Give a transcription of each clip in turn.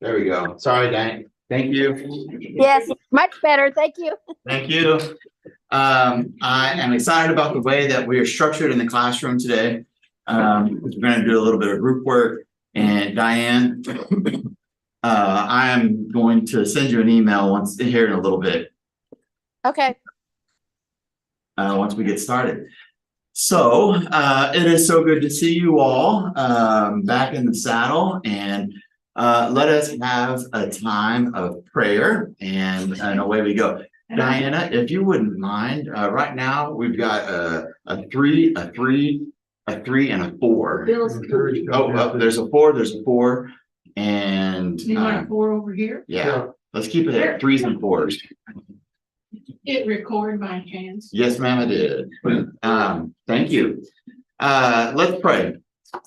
There we go. Sorry, Dan. Thank you. Yes, much better. Thank you. Thank you. I am excited about the way that we are structured in the classroom today. We're going to do a little bit of group work. And Diane, I am going to send you an email once here in a little bit. Okay. Once we get started. So it is so good to see you all back in the saddle, and let us have a time of prayer, and away we go. Diana, if you wouldn't mind, right now we've got a 3, a 3, a 3, and a 4. Oh, there's a 4, there's a 4, and You want a 4 over here? yeah, let's keep it at 3s and 4s. It record by chance. Yes, ma'am, I did. Thank you. Let's pray.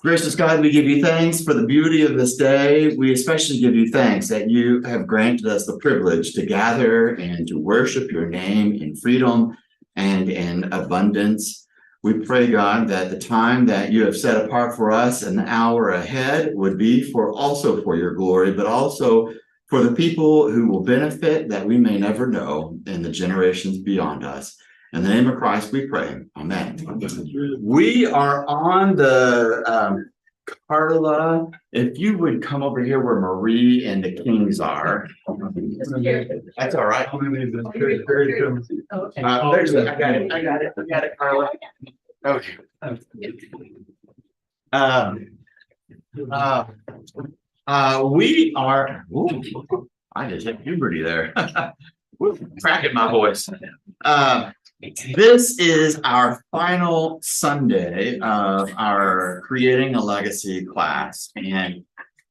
Gracious God, we give you thanks for the beauty of this day. We especially give you thanks that you have granted us the privilege to gather and to worship your name in freedom and in abundance. We pray, God, that the time that you have set apart for us and the hour ahead would be also for your glory, but also for the people who will benefit that we may never know in the generations beyond us. In the name of Christ we pray. Amen. We are on the Carla, if you would come over here where Marie and the Kings are. That's all right. I got it, Carla. Okay. We are, I just hit puberty there. Cracking my voice. This is our final Sunday of our Creating a Legacy class. And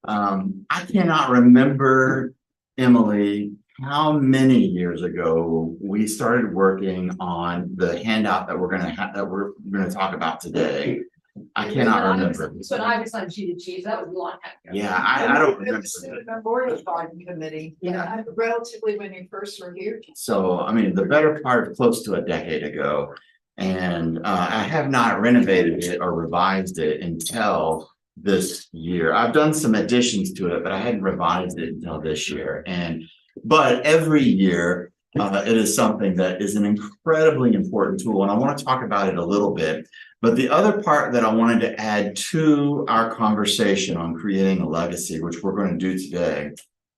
I cannot remember, Emily, how many years ago we started working on the handout that we're going to talk about today. I cannot remember. But I was on cheated cheese. That was a long time ago. Yeah, I don't remember. The board of bond committee. Yeah, relatively when you first were here. So, I mean, the better part of close to a decade ago. And I have not renovated it or revised it until this year. I've done some additions to it, but I hadn't revised it until this year. But every year, it is something that is an incredibly important tool. And I want to talk about it a little bit. But the other part that I wanted to add to our conversation on creating a legacy, which we're going to do today,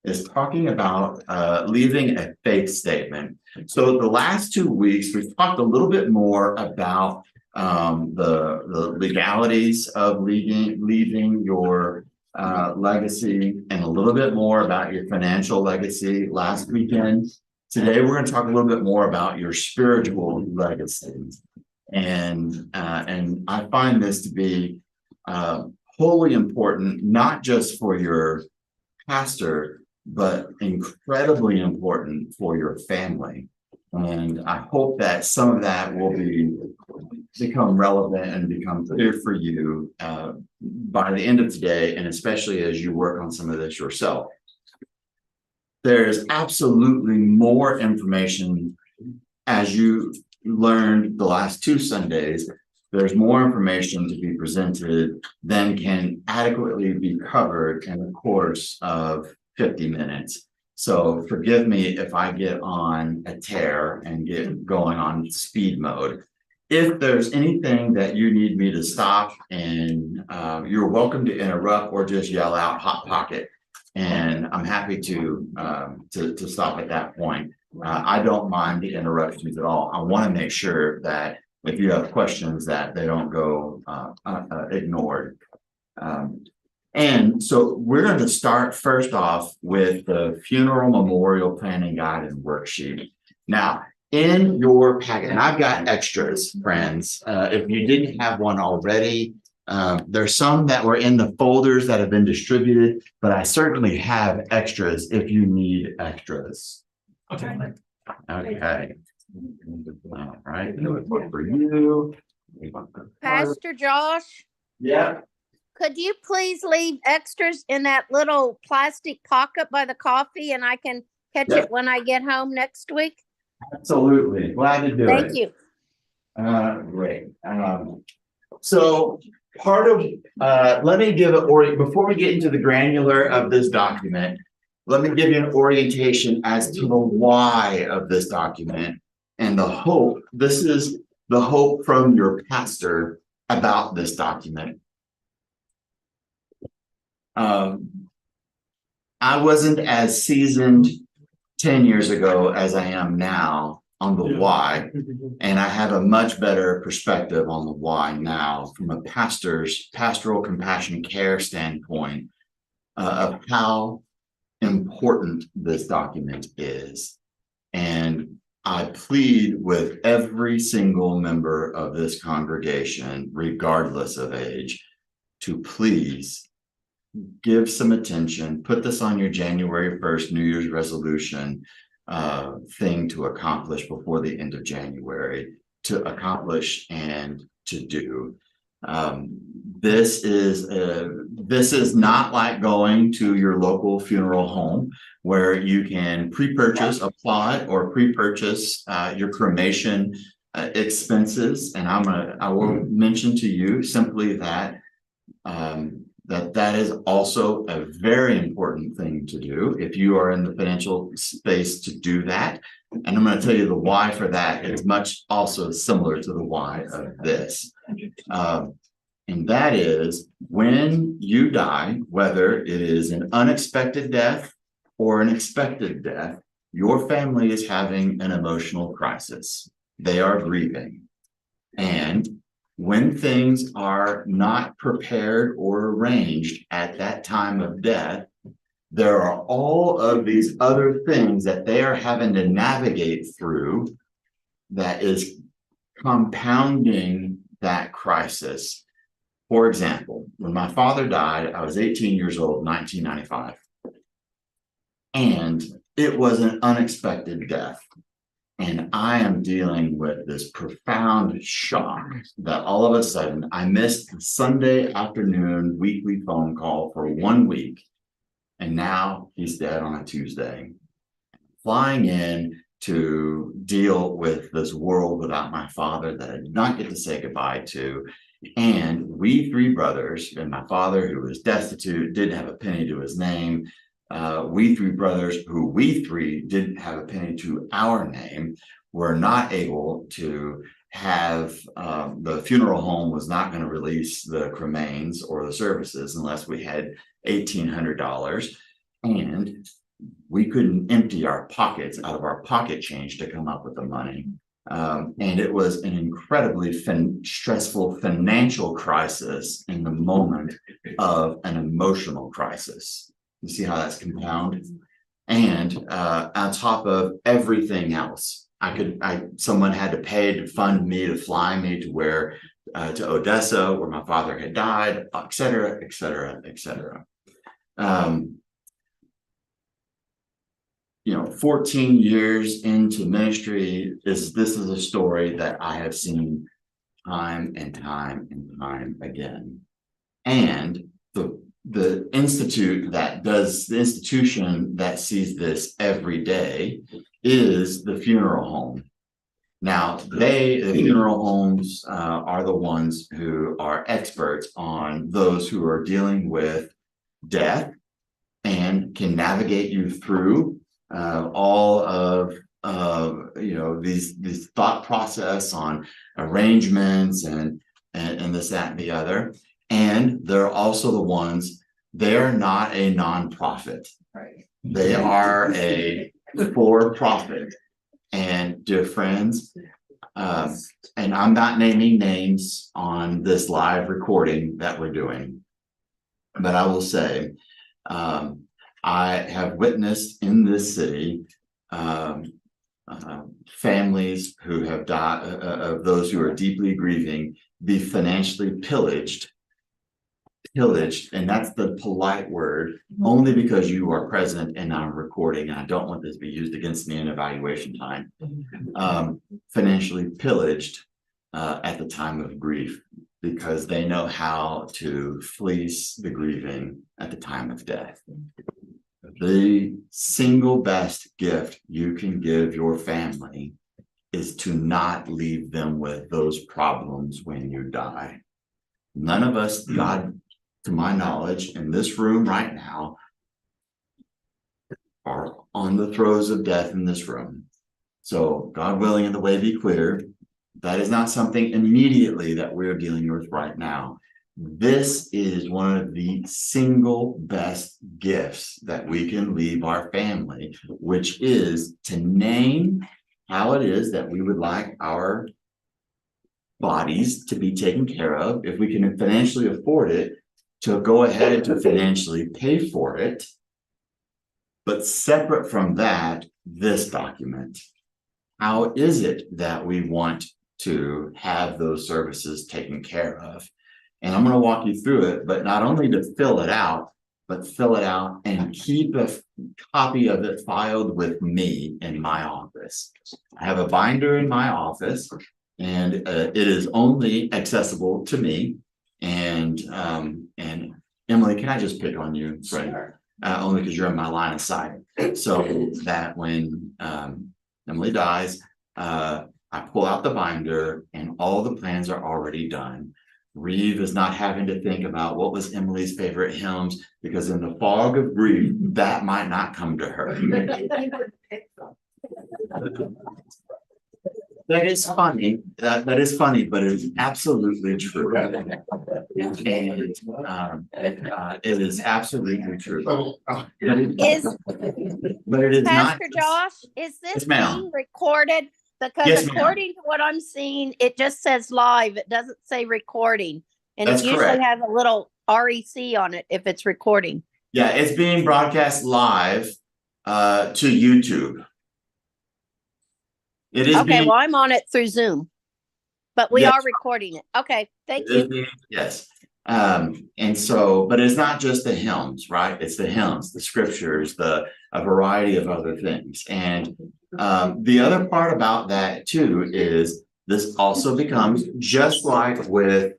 is talking about leaving a faith statement. So the last 2 weeks, we've talked a little bit more about the legalities of leaving your legacy, and a little bit more about your financial legacy last weekend. Today, we're going to talk a little bit more about your spiritual legacy. And I find this to be wholly important, not just for your pastor, but incredibly important for your family. And I hope that some of that will become relevant and become clear for you by the end of today, and especially as you work on some of this yourself. There's absolutely more information as you learned the last 2 Sundays. There's more information to be presented than can adequately be covered in the course of 50 minutes. So forgive me if I get on a tear and get going on speed mode. If there's anything that you need me to stop, and you're welcome to interrupt or just yell out "Hot Pocket," and I'm happy to stop at that point. I don't mind the interruptions at all. I want to make sure that if you have questions that they don't go ignored. And so we're going to start first off with the funeral memorial planning guide and worksheet. Now, in your packet, and I've got extras, friends. If you didn't have one already, there's some that were in the folders that have been distributed, but I certainly have extras if you need extras. Okay. All right. For you. Pastor Josh, Yeah. could you please leave extras in that little plastic pocket by the coffee, and I can catch it when I get home next week? Absolutely. Glad to do it. Thank you. Great. So part of, let me give it, or before we get into the granular of this document, let me give you an orientation as to the why of this document and the hope. This is the hope from your pastor about this document. I wasn't as seasoned 10 years ago as I am now on the why, and I have a much better perspective on the why now from a pastor's pastoral compassion care standpoint of how important this document is. And I plead with every single member of this congregation, regardless of age, to please give some attention, put this on your January 1st New Year's resolution thing to accomplish before the end of January, to accomplish and to do. This is not like going to your local funeral home where you can pre-purchase a plot or pre-purchase your cremation expenses. And I will mention to you simply that that is also a very important thing to do if you are in the financial space to do that. And I'm going to tell you the why for that is much also similar to the why of this. And that is when you die, whether it is an unexpected death or an expected death, your family is having an emotional crisis. They are grieving. And when things are not prepared or arranged at that time of death, there are all of these other things that they are having to navigate through that is compounding that crisis. For example, when my father died, I was 18 years old, 1995. And it was an unexpected death. And I am dealing with this profound shock that all of a sudden I missed the Sunday afternoon weekly phone call for 1 week. And now he's dead on a Tuesday. Flying in to deal with this world without my father that I did not get to say goodbye to. And we three brothers, and my father, who was destitute, didn't have a penny to his name. We three brothers, who we three didn't have a penny to our name, were not able to have the funeral home was not going to release the cremains or the services unless we had $1,800. And we couldn't empty our pockets out of our pocket change to come up with the money. And it was an incredibly stressful financial crisis in the moment of an emotional crisis. You see how that's compounded? And on top of everything else, someone had to pay to fund me to fly me to to Odessa, where my father had died, et cetera, et cetera, et cetera. 14 years into ministry, this is a story that I have seen time and time and time again. And the institution that sees this every day is the funeral home. Now, the funeral homes are the ones who are experts on those who are dealing with death and can navigate you through all of these thought process on arrangements and this, that, and the other. And they're also the ones, they're not a nonprofit. Right. They are a for-profit. And dear friends, and I'm not naming names on this live recording that we're doing, but I will say, I have witnessed in this city families who have died, of those who are deeply grieving, be financially pillaged, and that's the polite word, only because you are present and I'm recording, and I don't want this to be used against me in evaluation time. Financially pillaged at the time of grief, because they know how to fleece the grieving at the time of death. The single best gift you can give your family is to not leave them with those problems when you die. None of us, God, to my knowledge, in this room right now, are on the throes of death in this room. So God willing, and the way be clear, that is not something immediately that we're dealing with right now. This is one of the single best gifts that we can leave our family, which is to name how it is that we would like our bodies to be taken care of. If we can financially afford it, to go ahead to financially pay for it. But separate from that, this document. How is it that we want to have those services taken care of? And I'm going to walk you through it, but not only to fill it out, but fill it out and keep a copy of it filed with me in my office. I have a binder in my office, and it is only accessible to me. And Emily, can I just pick on you, right? Only because you're in my line of sight. So that when Emily dies, I pull out the binder and all the plans are already done. Reeve is not having to think about what was Emily's favorite hymns, because in the fog of grief, that might not come to her. That is funny. That is funny, but it is absolutely true. And it is absolutely true. But it is not. Pastor Josh, is this Yes, ma'am. being recorded? Because Yes, ma'am. according to what I'm seeing, it just says live. It doesn't say recording. And That's it usually correct. has a little REC on it if it's recording. Yeah, it's being broadcast live to YouTube. It is Okay, being, well, I'm on it through Zoom, but we Yes. are recording it. Okay, thank it is you. being- yes. And so, but it's not just the hymns, right? It's the hymns, the scriptures, a variety of other things. And the other part about that too is this also becomes, just like with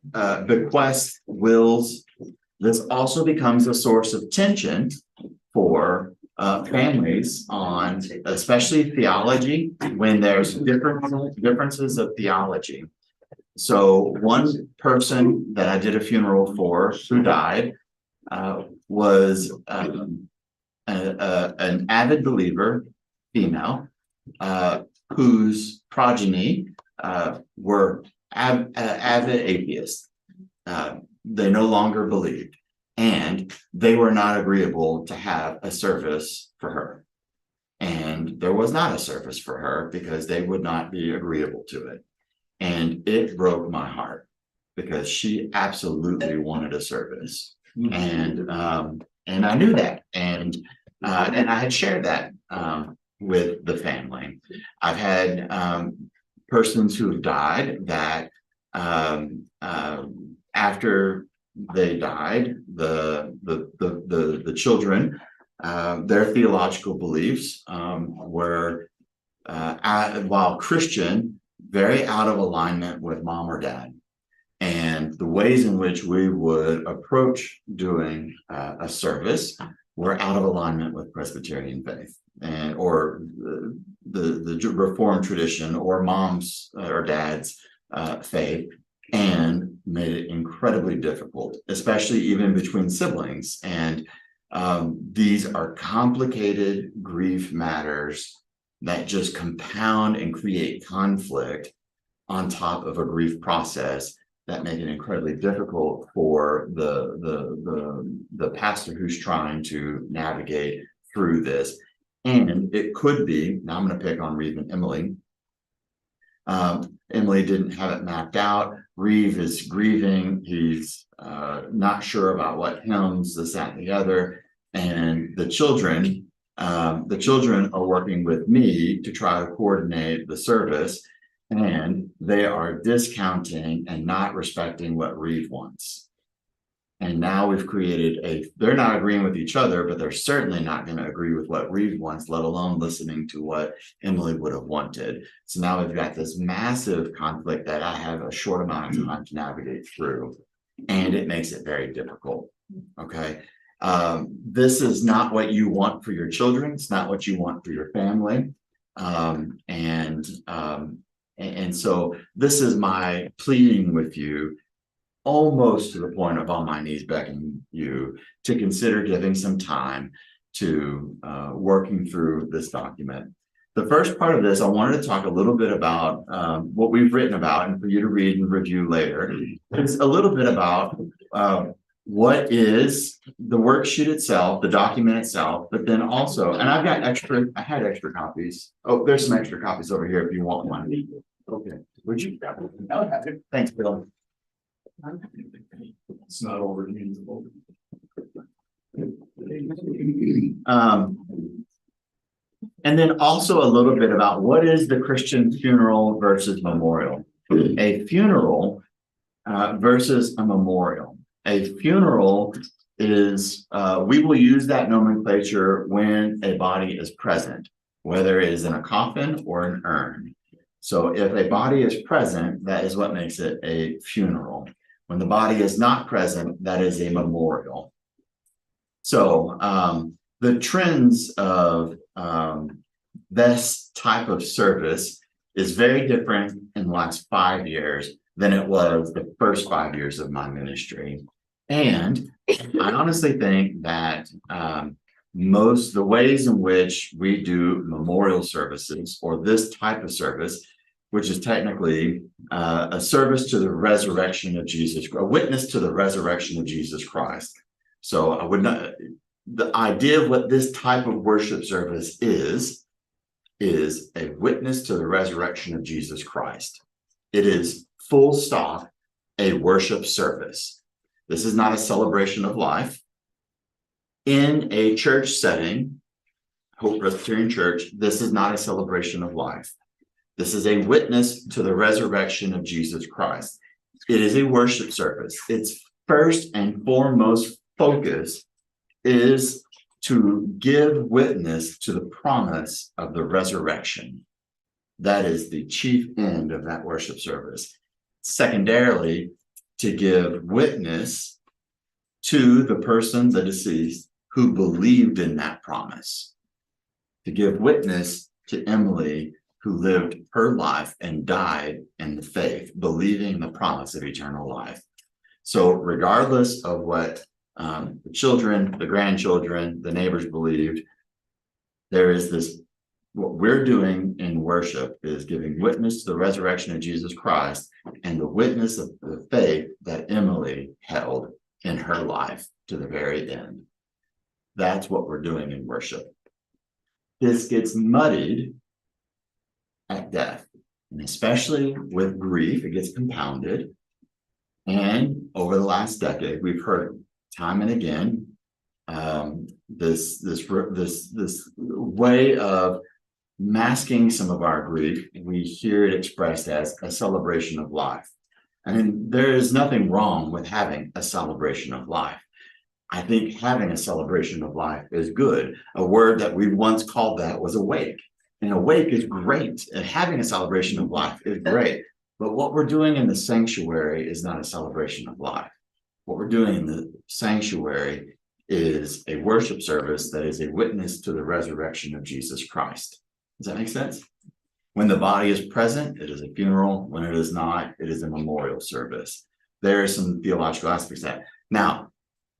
bequests, wills, this also becomes a source of tension for families on, especially theology, when there's differences of theology. So one person that I did a funeral for who died was an avid believer, female, whose progeny were avid atheists. They no longer believed, and they were not agreeable to have a service for her. And there was not a service for her because they would not be agreeable to it. And it broke my heart because she absolutely wanted a service. And I knew that. And I had shared that with the family. I've had persons who have died that after they died, the children, their theological beliefs were while Christian, very out of alignment with mom or dad, and the ways in which we would approach doing a service were out of alignment with Presbyterian faith and or the Reformed tradition or mom's or dad's faith, and made it incredibly difficult, especially even between siblings. And these are complicated grief matters that just compound and create conflict on top of a grief process that make it incredibly difficult for the pastor who's trying to navigate through this. And it could be, now I'm going to pick on Reeve and Emily. Emily didn't have it mapped out. Reeve is grieving. He's not sure about what hymns, this, that, and the other. And the children are working with me to try to coordinate the service, and they are discounting and not respecting what Reeve wants. And now we've created they're not agreeing with each other, but they're certainly not going to agree with what Reeve wants, let alone listening to what Emily would have wanted. So now we've got this massive conflict that I have a short amount of time to navigate through, and it makes it very difficult. Okay. This is not what you want for your children. It's not what you want for your family. And so this is my pleading with you, almost to the point of on my knees begging you to consider giving some time to working through this document. The first part of this, I wanted to talk a little bit about what we've written about and for you to read and review later. It's a little bit about what is the worksheet itself, the document itself, but then also, and I had extra copies. Oh, there's some extra copies over here if you want one. Okay, would you? Thanks, Bill. It's not overusable. And then also a little bit about what is the Christian funeral versus memorial. A funeral versus a memorial. A funeral is, we will use that nomenclature when a body is present, whether it is in a coffin or an urn. So if a body is present, that is what makes it a funeral. When the body is not present, that is a memorial. So the trends of this type of service is very different in the last 5 years than it was the first 5 years of my ministry. And I honestly think that the ways in which we do memorial services or this type of service, which is technically a service to the resurrection of Jesus, a witness to the resurrection of Jesus Christ. So I would not, the idea of what this type of worship service is a witness to the resurrection of Jesus Christ. It is full stop a worship service. This is not a celebration of life. In a church setting, Hope Presbyterian Church, this is not a celebration of life. This is a witness to the resurrection of Jesus Christ. It is a worship service. Its first and foremost focus is to give witness to the promise of the resurrection. That is the chief end of that worship service. Secondarily, to give witness to the person, the deceased, who believed in that promise. To give witness to Emily, who lived her life and died in the faith, believing the promise of eternal life. So regardless of what the children, the grandchildren, the neighbors believed, there is this, what we're doing in worship is giving witness to the resurrection of Jesus Christ and the witness of the faith that Emily held in her life to the very end. That's what we're doing in worship. This gets muddied at death, and especially with grief, it gets compounded. And over the last decade, we've heard time and again this way of masking some of our grief. We hear it expressed as a celebration of life. I mean, there is nothing wrong with having a celebration of life. I think having a celebration of life is good. A word that we once called that was awake. And awake is great. And having a celebration of life is great. But what we're doing in the sanctuary is not a celebration of life. What we're doing in the sanctuary is a worship service that is a witness to the resurrection of Jesus Christ. Does that make sense? When the body is present, it is a funeral. When it is not, it is a memorial service. There are some theological aspects of that. Now,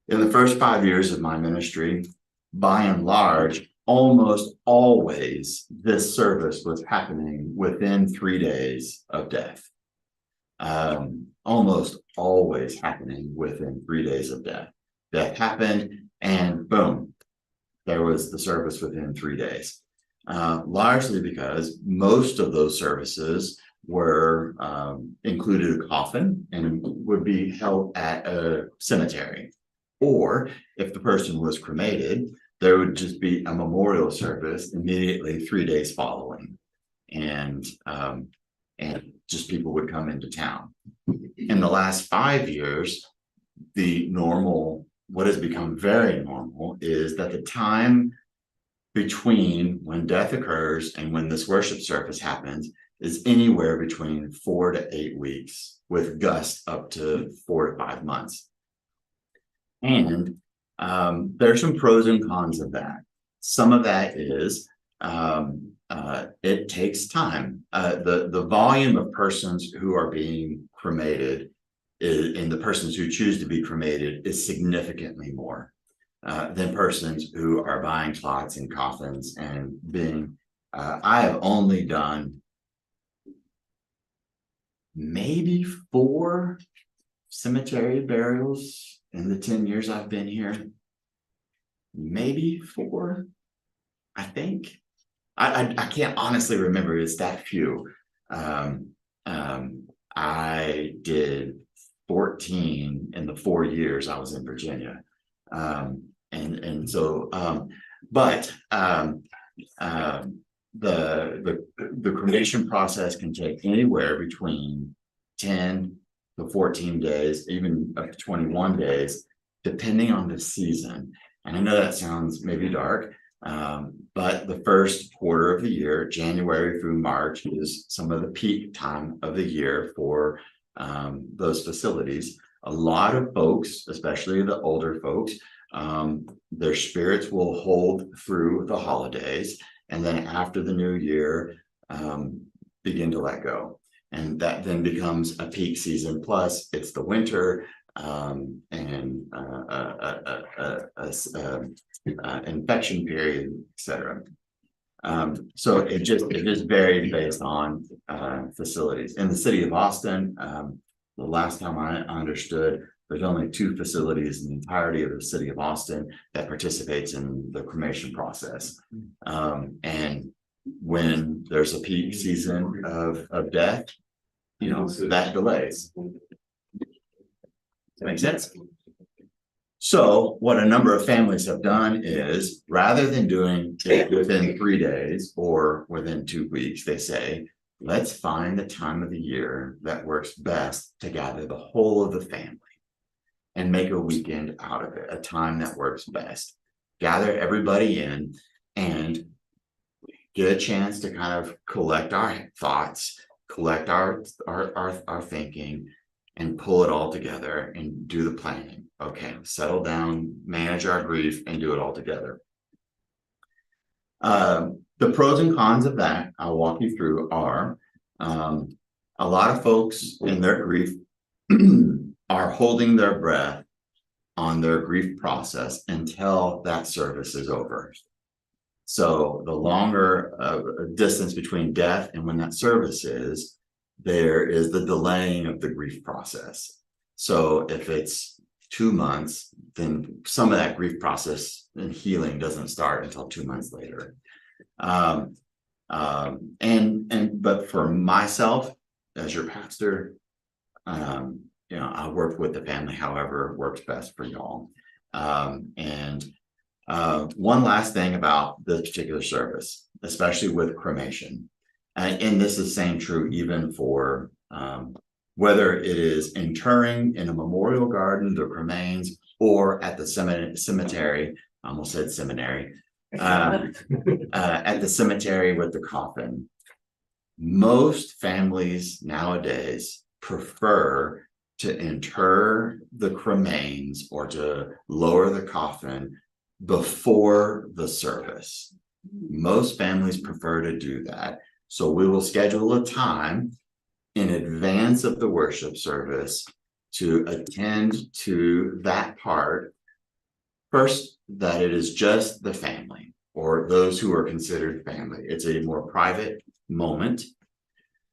in the first 5 years of my ministry, by and large, almost always this service was happening within 3 days of death. Almost always happening within 3 days of death. Death happened and boom, there was the service within 3 days. Largely because most of those services were included a coffin and would be held at a cemetery. Or if the person was cremated, there would just be a memorial service immediately 3 days following. And just people would come into town. In the last 5 years, the normal, what has become very normal, is that the time between when death occurs and when this worship service happens is anywhere between 4 to 8 weeks, with gusts up to 4 to 5 months. And there's some pros and cons of that. Some of that is it takes time. The volume of persons who are being cremated and the persons who choose to be cremated is significantly more. than persons who are buying plots and coffins and being, I have only done maybe 4 cemetery burials in the 10 years I've been here. Maybe 4, I think. I can't honestly remember, it's that few. I did 14 in the 4 years I was in Virginia. The cremation process can take anywhere between 10 to 14 days, even up to 21 days, depending on the season. And I know that sounds maybe dark, but the first quarter of the year, January through March, is some of the peak time of the year for those facilities. A lot of folks, especially the older folks, their spirits will hold through the holidays, and then after the new year, begin to let go. And that then becomes a peak season. Plus, it's the winter, infection period, etc. So it just varies based on facilities. In the city of Austin, the last time I understood, there's only 2 facilities in the entirety of the city of Austin that participates in the cremation process. And when there's a peak season of death, that delays. That makes sense? So what a number of families have done is, rather than doing it within 3 days or within 2 weeks, they say, let's find the time of the year that works best to gather the whole of the family and make a weekend out of it, a time that works best. Gather everybody in and get a chance to kind of collect our thoughts, collect our thinking, and pull it all together and do the planning. Okay, settle down, manage our grief, and do it all together. The pros and cons of that, I'll walk you through, are a lot of folks in their grief are holding their breath on their grief process until that service is over. So the longer distance between death and when that service is, there is the delaying of the grief process. So if it's 2 months, then some of that grief process and healing doesn't start until 2 months later. But for myself, as your pastor, I work with the family however works best for y'all. One last thing about this particular service, especially with cremation, and this is the same true even for whether it is interring in a memorial garden, the remains, or at the cemetery, I almost said seminary, at the cemetery with the coffin. Most families nowadays prefer to inter the cremains or to lower the coffin before the service. Most families prefer to do that. So we will schedule a time in advance of the worship service to attend to that part. First, that it is just the family or those who are considered family. It's a more private moment.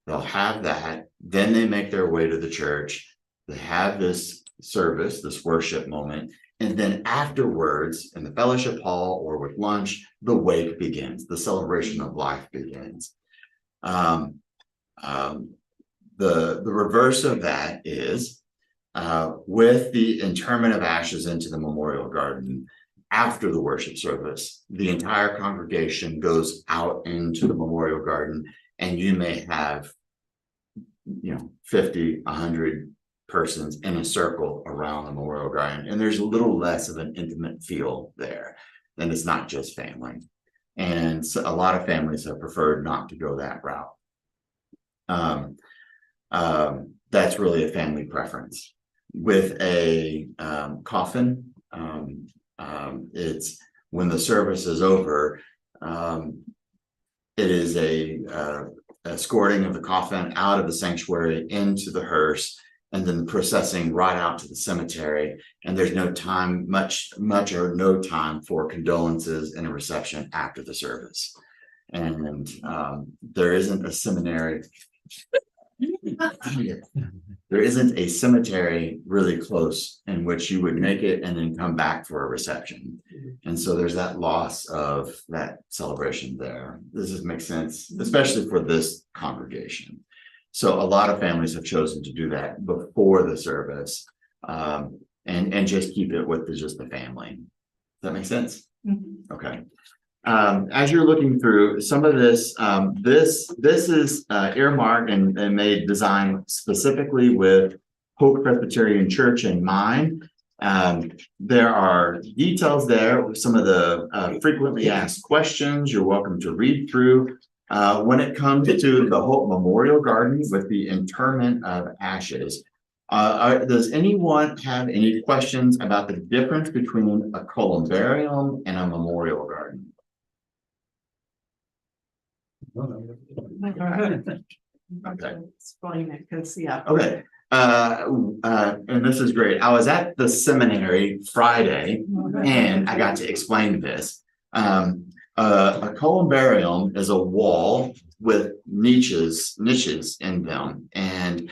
They'll have that. Then they make their way to the church. They have this service, this worship moment. And then afterwards, in the fellowship hall or with lunch, the wake begins. The celebration of life begins. The reverse of that is with the interment of ashes into the memorial garden after the worship service, the entire congregation goes out into the memorial garden, and you may have 50, 100 persons in a circle around the memorial garden, and there's a little less of an intimate feel there. Then it's not just family, and so a lot of families have preferred not to go that route. That's really a family preference. With a coffin, it's when the service is over, it is a escorting of the coffin out of the sanctuary into the hearse, and then processing right out to the cemetery. And there's no time, much or no time for condolences and a reception after the service. And there isn't a seminary. There isn't a cemetery really close in which you would make it and then come back for a reception. And so there's that loss of that celebration there. Does this make sense? Especially for this congregation. So a lot of families have chosen to do that before the service, and just keep it with just the family. Does that make sense? Okay. As you're looking through some of this, this is earmarked and made designed specifically with Hope Presbyterian Church in mind. There are details there with some of the frequently asked questions you're welcome to read through. When it comes to the Hope Memorial Garden with the interment of ashes, does anyone have any questions about the difference between a columbarium and a memorial garden? Okay. Explain it, because yeah. Okay, and this is great. I was at the seminary Friday and I got to explain this. A columbarium is a wall with niches in them. And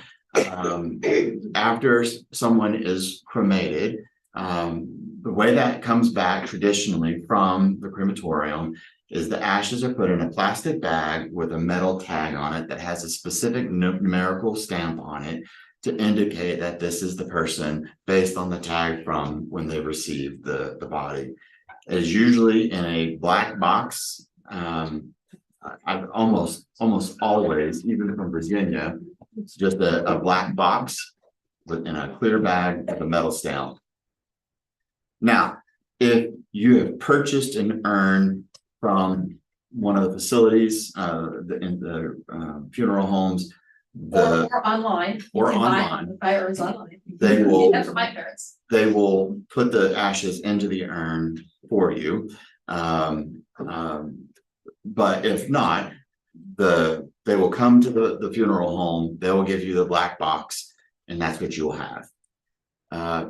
after someone is cremated, the way that comes back traditionally from the crematorium is the ashes are put in a plastic bag with a metal tag on it that has a specific numerical stamp on it to indicate that this is the person based on the tag from when they received the body. It is usually in a black box. I've almost always, even from Virginia, it's just a black box within a clear bag with a metal stamp. Now, if you have purchased an urn from one of the facilities, in the funeral homes, Or online. Or You can buy- online. Buy urns online. They will- That's for my parents. they will put the ashes into the urn for you. But if not, they will come to the funeral home, they will give you the black box, and that's what you'll have.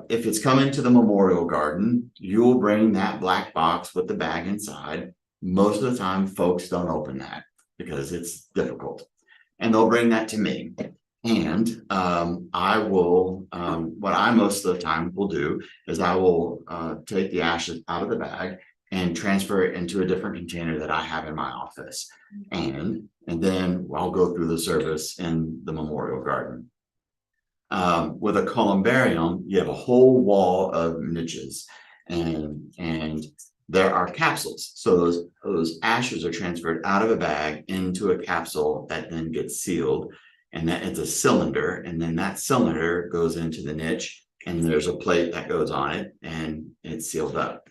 If it's coming to the memorial garden, you'll bring that black box with the bag inside. Most of the time, folks don't open that because it's difficult. And they'll bring that to me. And I will, what I most of the time will do is I will take the ashes out of the bag and transfer it into a different container that I have in my office. And then I'll go through the service in the memorial garden. With a columbarium, you have a whole wall of niches, and there are capsules. So those ashes are transferred out of a bag into a capsule that then gets sealed, and that it's a cylinder, and then that cylinder goes into the niche, and there's a plate that goes on it, and it's sealed up.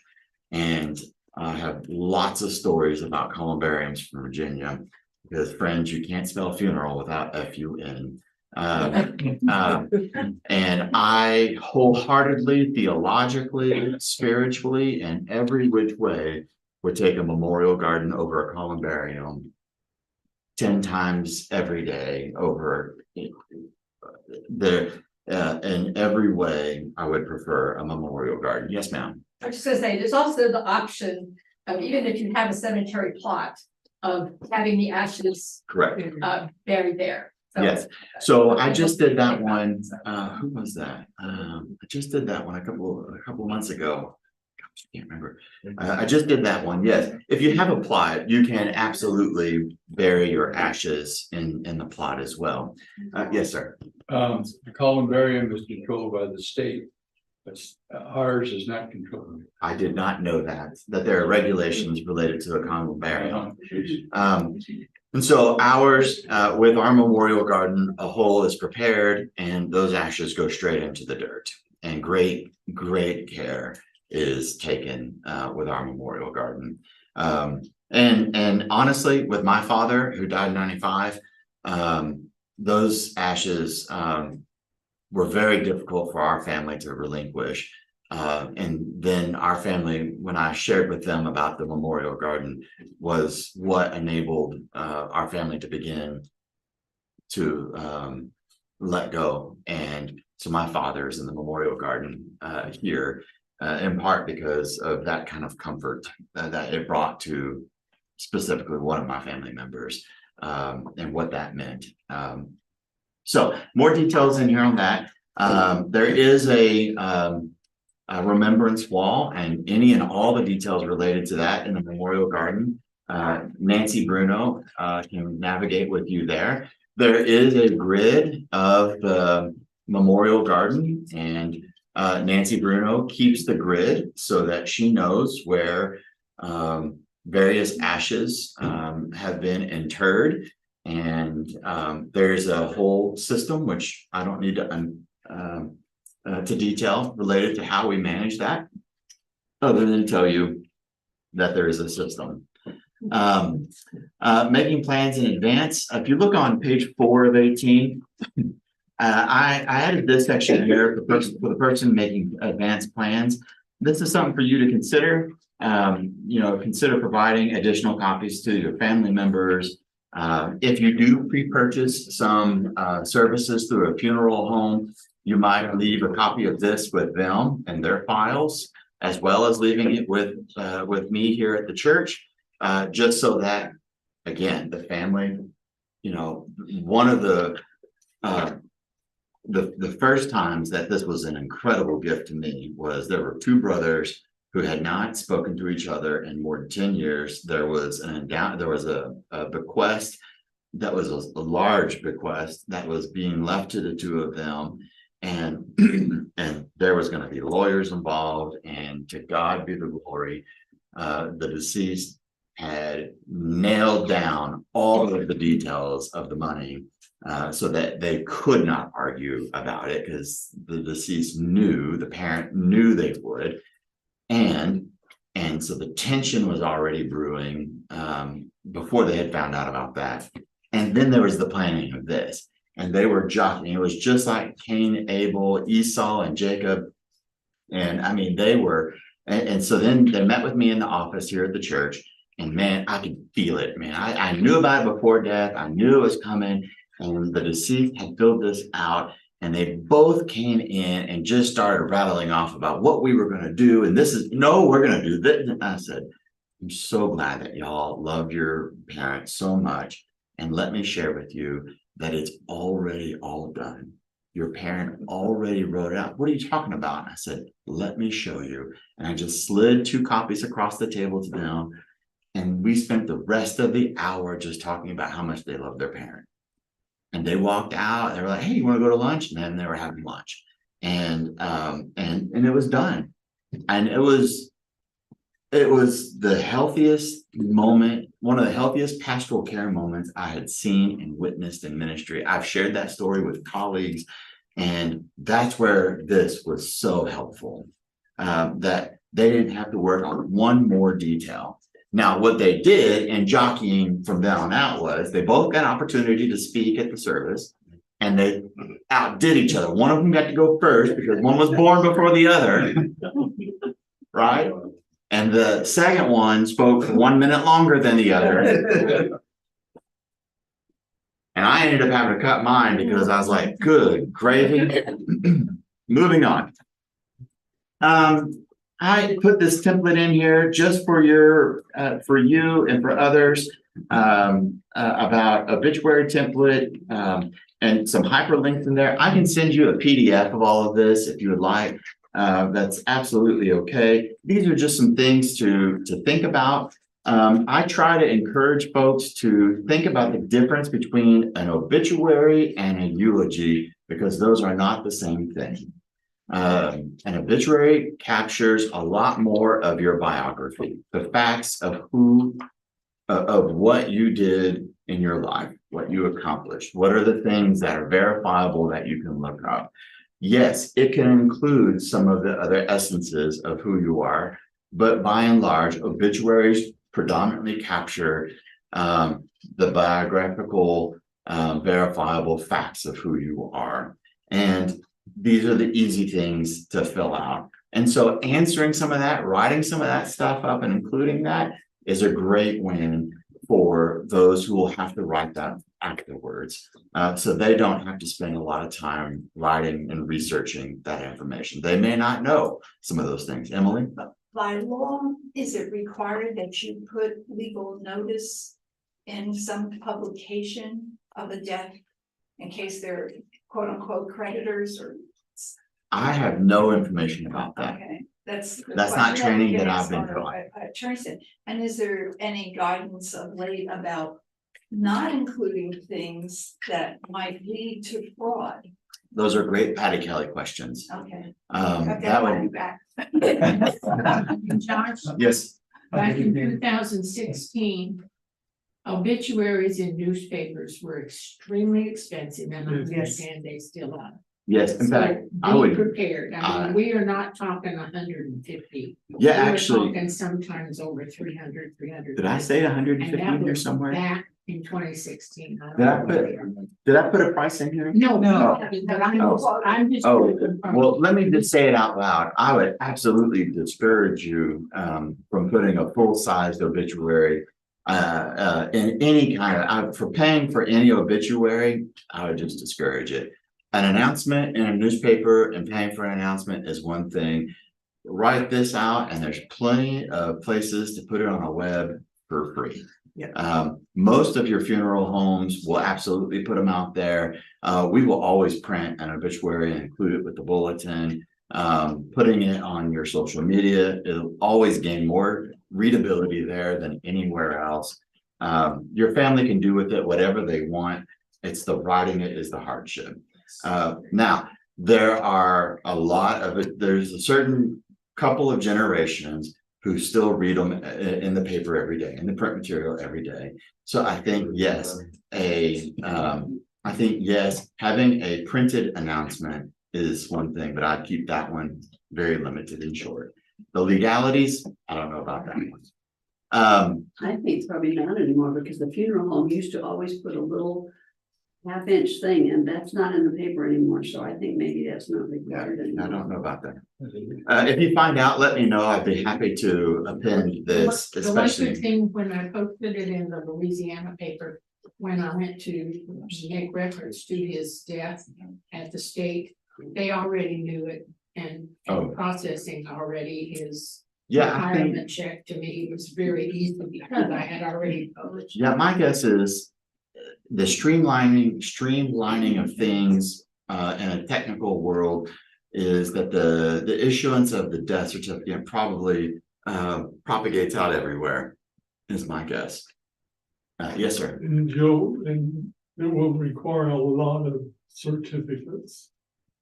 And I have lots of stories about columbariums from Virginia, because friends, you can't spell funeral without FUN. And I wholeheartedly, theologically, spiritually, and every which way would take a memorial garden over a columbarium 10 times every day over in every way. I would prefer a memorial garden. Yes, ma'am. I was just gonna say, there's also the option of, even if you have a cemetery plot, of having the ashes Correct. buried there. So- Yes. So I just did that one. Who was that? I just did that one a couple of months ago. Gosh, I can't remember. I just did that one. Yes. If you have a plot, you can absolutely bury your ashes in the plot as well. Yes, sir. The columbarium is controlled by the state, but ours is not controlled. I did not know that there are regulations related to a columbarium. And so ours, with our memorial garden, a hole is prepared and those ashes go straight into the dirt. And great care is taken with our memorial garden. And honestly, with my father, who died in 95, those ashes were very difficult for our family to relinquish. And then our family, when I shared with them about the memorial garden, was what enabled our family to begin to let go and So my father's in the Memorial Garden here, in part because of that kind of comfort that it brought to specifically one of my family members, and what that meant. So more details in here on that. There is a remembrance wall, and any and all the details related to that in the Memorial Garden. Nancy Bruno can navigate with you there. There is a grid of the Memorial Garden, and Nancy Bruno keeps the grid so that she knows where various ashes have been interred. And there's a whole system, which I don't need to detail, related to how we manage that, other than tell you that there is a system. Making plans in advance. If you look on page 4 of 18, I added this section here for the person making advanced plans. This is something for you to consider. Consider providing additional copies to your family members. If you do pre-purchase some services through a funeral home, you might leave a copy of this with them and their files, as well as leaving it with me here at the church, just so that, again, the family, one of the first times that this was an incredible gift to me was there were 2 brothers who had not spoken to each other in more than 10 years. There was a bequest that was a large bequest that was being left to the 2 of them. And there was going to be lawyers involved, and to God be the glory. The deceased had nailed down all of the details of the money, so that they could not argue about it, because the deceased knew, the parent knew they would. And so the tension was already brewing before they had found out about that. And then there was the planning of this, and they were jockeying. It was just like Cain, Abel, Esau, and Jacob. And I mean, they were, and so then they met with me in the office here at the church, and man, I could feel it, man. I knew about it before death. I knew it was coming, and the deceased had filled this out. And they both came in and just started rattling off about what we were going to do. And we're going to do this. And I said, I'm so glad that y'all love your parents so much. And let me share with you that it's already all done. Your parent already wrote it out. What are you talking about? And I said, let me show you. And I just slid 2 copies across the table to them. And we spent the rest of the hour just talking about how much they love their parent. And they walked out, and they were like, hey, you want to go to lunch? And then they were having lunch. And it was done. And it was the healthiest moment, one of the healthiest pastoral care moments I had seen and witnessed in ministry. I've shared that story with colleagues, and that's where this was so helpful, that they didn't have to work on one more detail. Now, what they did, and jockeying from then on out, was they both got an opportunity to speak at the service, and they outdid each other. One of them got to go first because one was born before the other, right? And the second one spoke for 1 minute longer than the other. And I ended up having to cut mine because I was like, good gravy. Moving on. I put this template in here just for you and for others, about obituary template, and some hyperlinks in there. I can send you a PDF of all of this if you would like. That's absolutely okay. These are just some things to think about. I try to encourage folks to think about the difference between an obituary and a eulogy, because those are not the same thing. An obituary captures a lot more of your biography, the facts of what you did in your life, what you accomplished, what are the things that are verifiable that you can look up. Yes, it can include some of the other essences of who you are, but by and large, obituaries predominantly capture the biographical, verifiable facts of who you are. And these are the easy things to fill out. And so answering some of that, writing some of that stuff up and including that is a great win for those who will have to write that afterwards. So they don't have to spend a lot of time writing and researching that information. They may not know some of those things. Emily? By law, is it required that you put legal notice in some publication of a death? In case they're quote unquote creditors or? I have no information about that. Okay, that's. the That's not question training getting that I've been started by Attorney said, and is there any guidance of late about not including things that might lead to fraud? Those are great Patty Kelly questions. Okay. That I'll be would, back. Josh, yes, back in 2016, obituaries in newspapers were extremely expensive, and I understand they still are. yes, in fact, So I be would, prepared. I mean, we are not talking 150. yeah, We were actually, talking sometimes over 300. did I say hundred and And fifty that in here was somewhere? back in 2016. Did I put a price in here? No, No. but Oh. I'm just. Oh, well, let me just say it out loud. I would absolutely discourage you from putting a full-sized obituary. In any kind of, for paying for any obituary, I would just discourage it. An announcement in a newspaper and paying for an announcement is one thing. Write this out and there's plenty of places to put it on a web for free. Most of your funeral homes will absolutely put them out there. We will always print an obituary and include it with the bulletin. Putting it on your social media, it'll always gain more readability there than anywhere else. Your family can do with it whatever they want. It's the writing it is the hardship. Now, there are a lot of it. There's a certain couple of generations who still read them in the paper every day, in the print material every day. So I think, yes, having a printed announcement is one thing, but I'd keep that one very limited and short. The legalities, I don't know about that one. I think it's probably not anymore because the funeral home used to always put a little half-inch thing, and that's not in the paper anymore, so I think maybe that's not required anymore. I don't know about that. If you find out, let me know. I'd be happy to append this, The one good especially. thing, when I posted it in the Louisiana paper, when I went to make reference to his death at the state, they already knew it and Oh. processing already his Yeah, I think, retirement check to me was very easy because I had already published. yeah, my guess is the streamlining of things in a technical world is that the issuance of the death certificate probably propagates out everywhere, is my guess. Yes, sir. And Joe, and it will require a lot of certificates.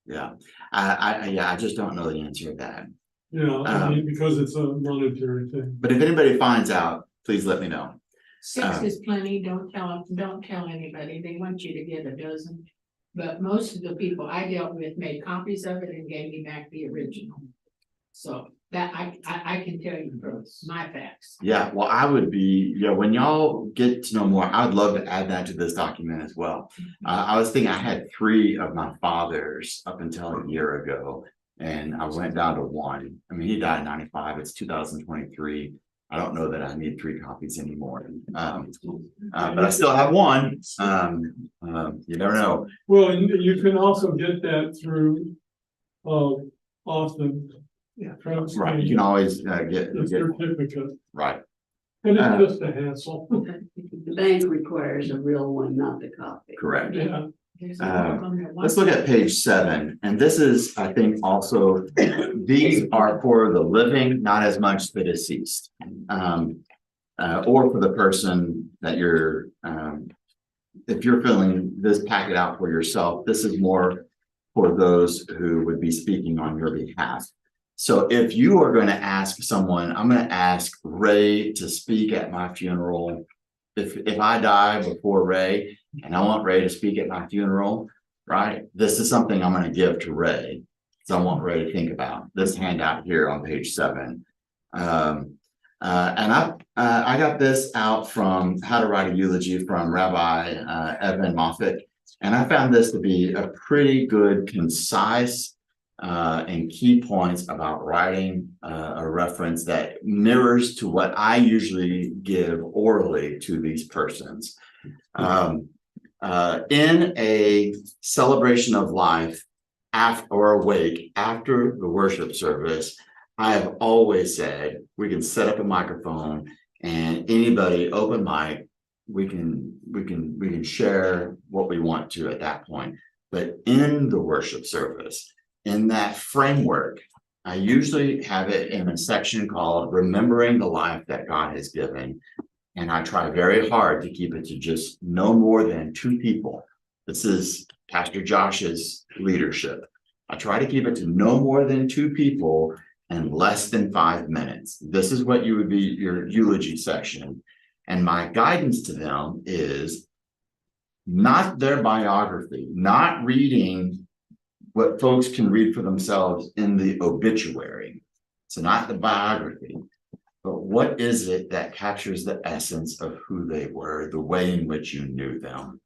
Yeah, I just don't know the answer to that. Yeah, I mean, because it's a monetary thing. But if anybody finds out, please let me know. 6 is plenty, don't tell anybody, they want you to get a dozen. But most of the people I dealt with made copies of it and gave me back the original. So that I can tell you from my facts. Yeah, well, I would be, when y'all get to know more, I would love to add that to this document as well. I was thinking I had 3 of my fathers up until a year ago, and I went down to 1. I mean, he died in 95, it's 2023. I don't know that I need 3 copies anymore. But I still have 1. You never know. Well, and you can also get that through, Austin. Yeah. Right, you can always get, The certificate, right. and it's just a hassle. The bank requires a real one, not the copy. Correct. Yeah, There's a lot of them that Let's want- look at page 7, and this is, I think, also, these are for the living, not as much the deceased. Or for the person that you're, if you're filling this packet out for yourself, this is more for those who would be speaking on your behalf. So if you are going to ask someone, I'm going to ask Ray to speak at my funeral. If I die before Ray and I want Ray to speak at my funeral, right? This is something I'm going to give to Ray. So I want Ray to think about this handout here on page 7. And I got this out from How to Write a Eulogy from Rabbi Evan Moffat. And I found this to be a pretty good, concise and key points about writing a reference that mirrors to what I usually give orally to these persons. In a celebration of life or a wake after the worship service, I have always said, we can set up a microphone and anybody open mic, we can share what we want to at that point. But in the worship service, in that framework, I usually have it in a section called Remembering the Life That God Has Given. And I try very hard to keep it to just no more than 2 people. This is Pastor Josh's leadership. I try to keep it to no more than 2 people and less than 5 minutes. This is what you would be your eulogy section. And my guidance to them is not their biography, not reading what folks can read for themselves in the obituary. So not the biography, but what is it that captures the essence of who they were, the way in which you knew them?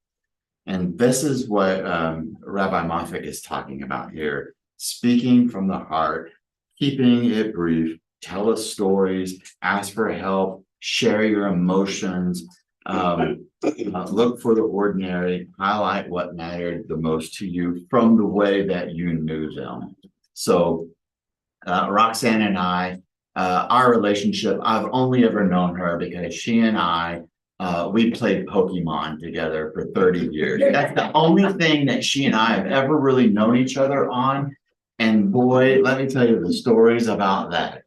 And this is what Rabbi Moffick is talking about here, speaking from the heart, keeping it brief, tell us stories, ask for help, share your emotions, look for the ordinary, highlight what mattered the most to you from the way that you knew them. So Roxanne and I, our relationship, I've only ever known her because she and I, we played Pokemon together for 30 years. That's the only thing that she and I have ever really known each other on. And boy, let me tell you the stories about that.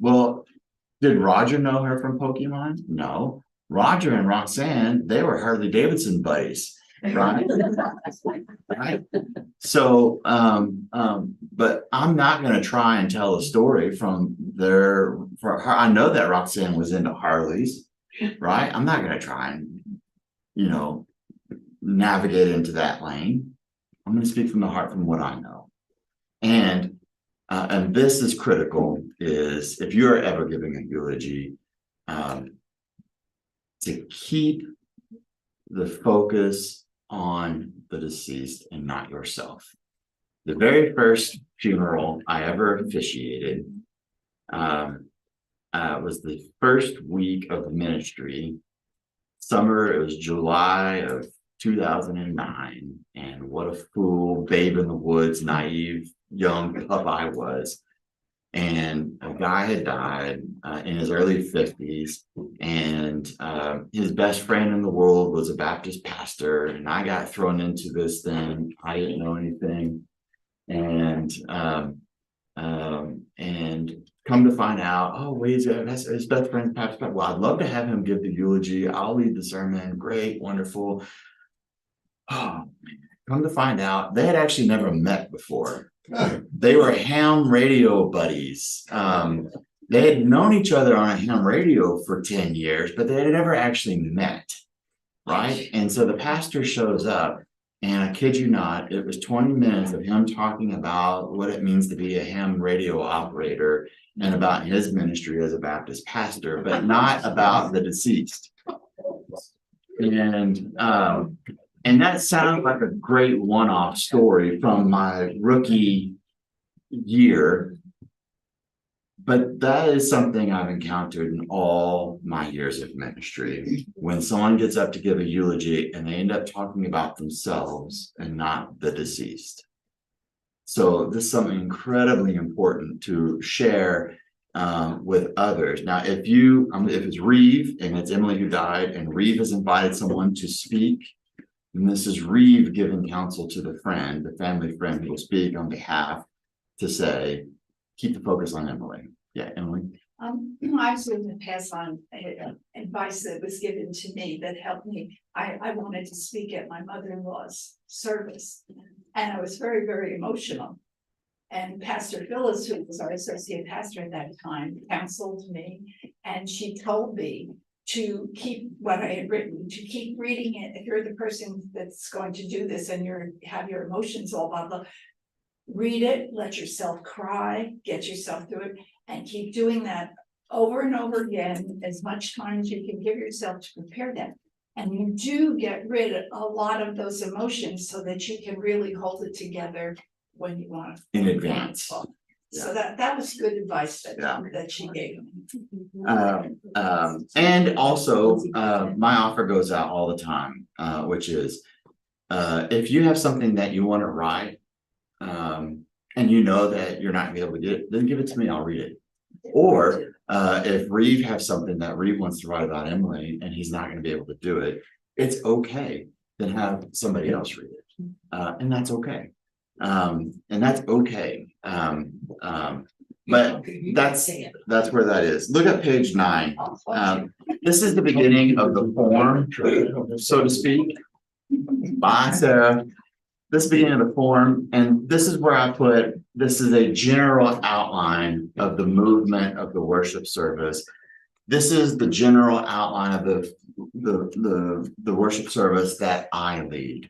Well, did Roger know her from Pokemon? No. Roger and Roxanne, they were Harley Davidson buddies, right? Right. So, but I'm not going to try and tell a story from for her. I know that Roxanne was into Harleys, right? I'm not going to try and, navigate into that lane. I'm going to speak from the heart, from what I know. And this is critical, is if you're ever giving a eulogy, to keep the focus on the deceased and not yourself. The very first funeral I ever officiated was the first week of the ministry. It was July of 2009, and what a fool, babe in the woods, naive young pup I was. And a guy had died in his early 50s, and his best friend in the world was a Baptist pastor, and I got thrown into this thing. I didn't know anything, and come to find out, oh wait, his best friend pastor. Well, I'd love to have him give the eulogy. I'll lead the sermon. Great, wonderful. Oh, come to find out, they had actually never met before. They were ham radio buddies. They had known each other on a ham radio for 10 years, but they had never actually met, right? And so the pastor shows up, and I kid you not, it was 20 minutes of him talking about what it means to be a ham radio operator and about his ministry as a Baptist pastor, but not about the deceased. And that sounds like a great one-off story from my rookie year, but that is something I've encountered in all my years of ministry. When someone gets up to give a eulogy and they end up talking about themselves and not the deceased. So this is something incredibly important to share with others. Now, if it's Reeve and it's Emily who died, and Reeve has invited someone to speak, and this is Reeve giving counsel to the family friend who will speak on behalf to say, keep the focus on Emily. Yeah, Emily. I was going to pass on advice that was given to me that helped me. I wanted to speak at my mother-in-law's service, and I was very, very emotional. And Pastor Phyllis, who was our associate pastor at that time, counseled me, and she told me to keep what I had written, to keep reading it. If you're the person that's going to do this and have your emotions all bottled up, read it, let yourself cry, get yourself through it, and keep doing that over and over again, as much time as you can give yourself to prepare that. And you do get rid of a lot of those emotions so that you can really hold it together when you want to. In advance. So that was good advice Yeah. that she gave me. And also, my offer goes out all the time, which is, if you have something that you want to write, and you know that you're not gonna be able to get it, then give it to me, I'll read it. Or, if Reeve has something that Reeve wants to write about Emily and he's not gonna be able to do it, it's okay, then have somebody else read it. And that's okay. But that's where that is. Look at page 9. This is the beginning of the form, so to speak. Bye, Sarah. This is the beginning of the form, and this is where I put, this is a general outline of the movement of the worship service. This is the general outline of the worship service that I lead.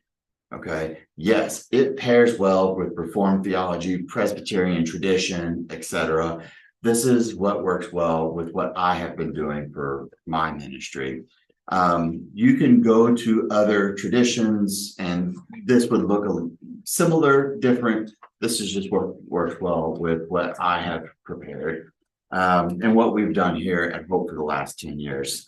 Okay, yes, it pairs well with Reformed theology, Presbyterian tradition, etc. This is what works well with what I have been doing for my ministry. You can go to other traditions and this would look similar, different. This is just what works well with what I have prepared, and what we've done here at Hope for the last 10 years.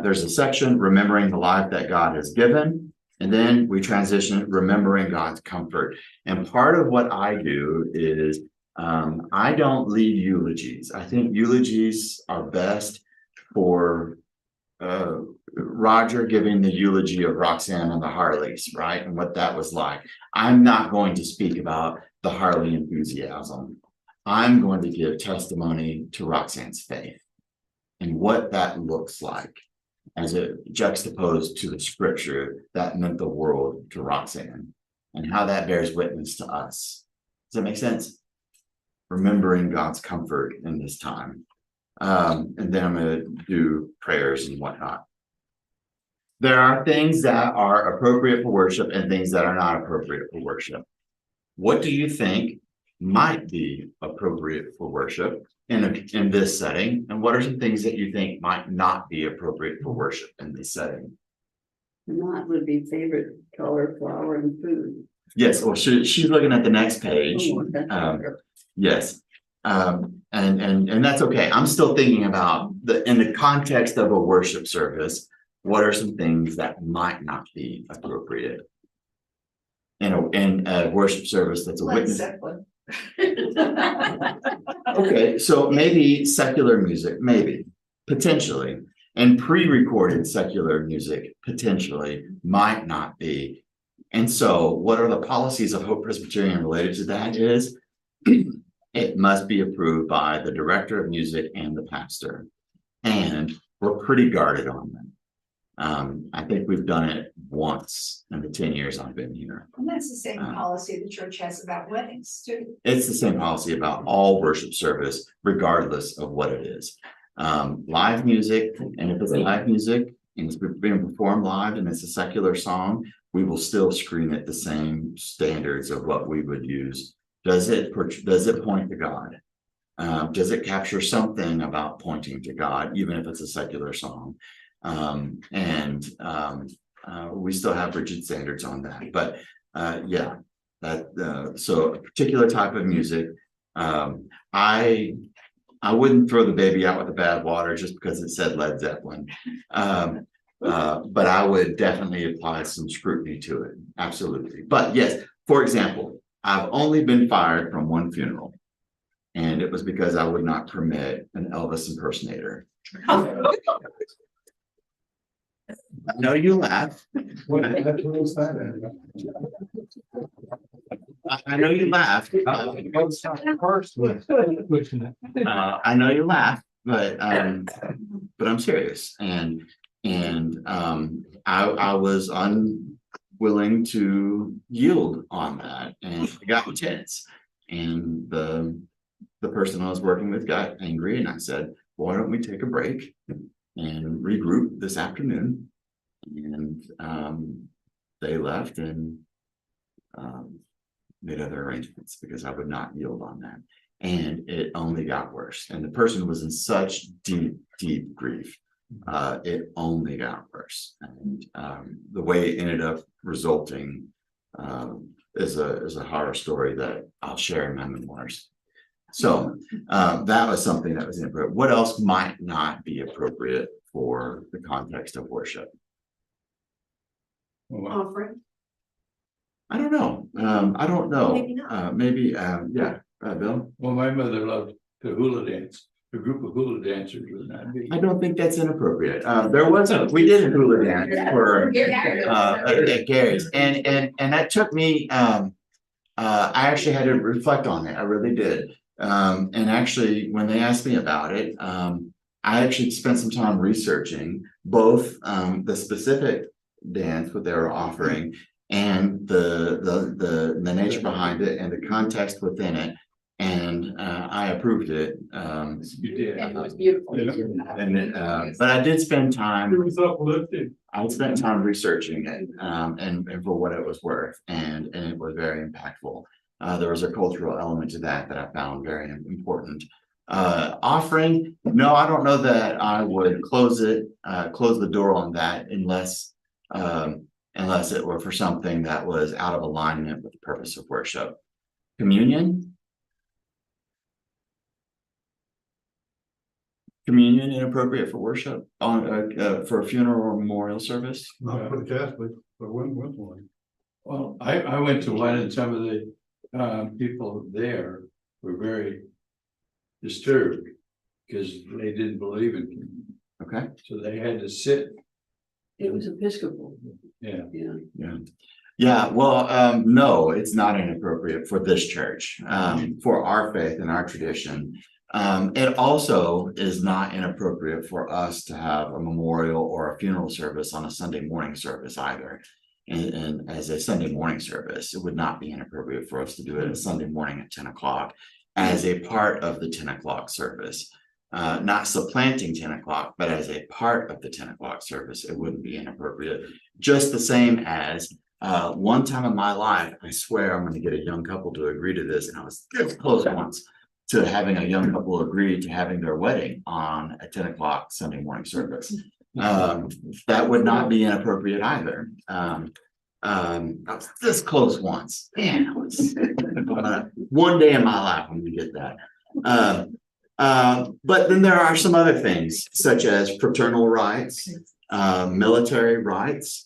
There's a section, remembering the life that God has given. And then we transition, remembering God's comfort. And part of what I do is, I don't lead eulogies. I think eulogies are best for Roger giving the eulogy of Roxanne and the Harleys, right? And what that was like. I'm not going to speak about the Harley enthusiasm. I'm going to give testimony to Roxanne's faith and what that looks like as it juxtaposed to the scripture that meant the world to Roxanne and how that bears witness to us. Does that make sense? Remembering God's comfort in this time. And then I'm going to do prayers and whatnot. There are things that are appropriate for worship and things that are not appropriate for worship. What do you think might be appropriate for worship in this setting? And what are some things that you think might not be appropriate for worship in this setting? Not would be favorite color, flower, and food. Yes, well, she's looking at the next page. Oh, that's Yes. And that's okay. I'm still thinking about in the context of a worship service, what are some things that might not be appropriate in a worship service that's a Led witness? Zeppelin. Okay, so maybe secular music, maybe, potentially, and pre-recorded secular music potentially might not be. And so what are the policies of Hope Presbyterian related to that is it must be approved by the director of music and the pastor. And we're pretty guarded on them. I think we've done it once in the 10 years I've been here. And that's the same policy the church has about weddings too. It's the same policy about all worship service, regardless of what it is. Live music, and if it's live music and it's being performed live and it's a secular song, we will still screen it the same standards of what we would use. Does it point to God? Does it capture something about pointing to God, even if it's a secular song? We still have rigid standards on that, but yeah, so a particular type of music, I wouldn't throw the baby out with the bad water just because it said Led Zeppelin, but I would definitely apply some scrutiny to it, absolutely. But yes, for example, I've only been fired from one funeral, and it was because I would not permit an Elvis impersonator. I know you laugh. I know you laugh. I know you laugh, but I'm serious, and I was unwilling to yield on that, and it got tense, and the person I was working with got angry, and I said, why don't we take a break and regroup this afternoon? And they left and made other arrangements because I would not yield on that. And it only got worse. And the person was in such deep grief. It only got worse. And the way it ended up resulting is a horror story that I'll share in my memoirs. So that was something that was inappropriate. What else might not be appropriate for the context of worship? Well, Offering. I don't know. I don't know. Maybe not. Maybe, yeah, Bill? my mother loved to hula dance, a group of hula dancers would not be. I don't think that's inappropriate. We did a hula dance for at Gary's, and that took me, I actually had to reflect on it. I really did. And actually, when they asked me about it, I actually spent some time researching both the specific dance, what they were offering, and the nature behind it and the context within it. And I approved it. You did. And it was beautiful. But I did spend time. It was uplifting. I spent time researching it, and for what it was worth, and it was very impactful. There was a cultural element to that I found very important. Offering, no, I don't know that I would close the door on that unless it were for something that was out of alignment with the purpose of worship. Communion. Communion inappropriate for worship for a funeral or memorial service? Not for the Catholic, but went one. Well, I went to one and some of the people there were very disturbed because they didn't believe in communion. Okay. So they had to sit. It was Episcopal. Yeah. Yeah, well, no, it's not inappropriate for this church, for our faith and our tradition. It also is not inappropriate for us to have a memorial or a funeral service on a Sunday morning service either. And as a Sunday morning service, it would not be inappropriate for us to do it a Sunday morning at 10 o'clock as a part of the 10 o'clock service. Not supplanting 10 o'clock, but as a part of the 10 o'clock service, it wouldn't be inappropriate. Just the same as one time in my life, I swear I'm going to get a young couple to agree to this, and I was this close once to having a young couple agree to having their wedding on a 10 o'clock Sunday morning service. That would not be inappropriate either. I was this close once. Man, one day in my life I'm gonna get that. But then there are some other things such as fraternal rights, military rights.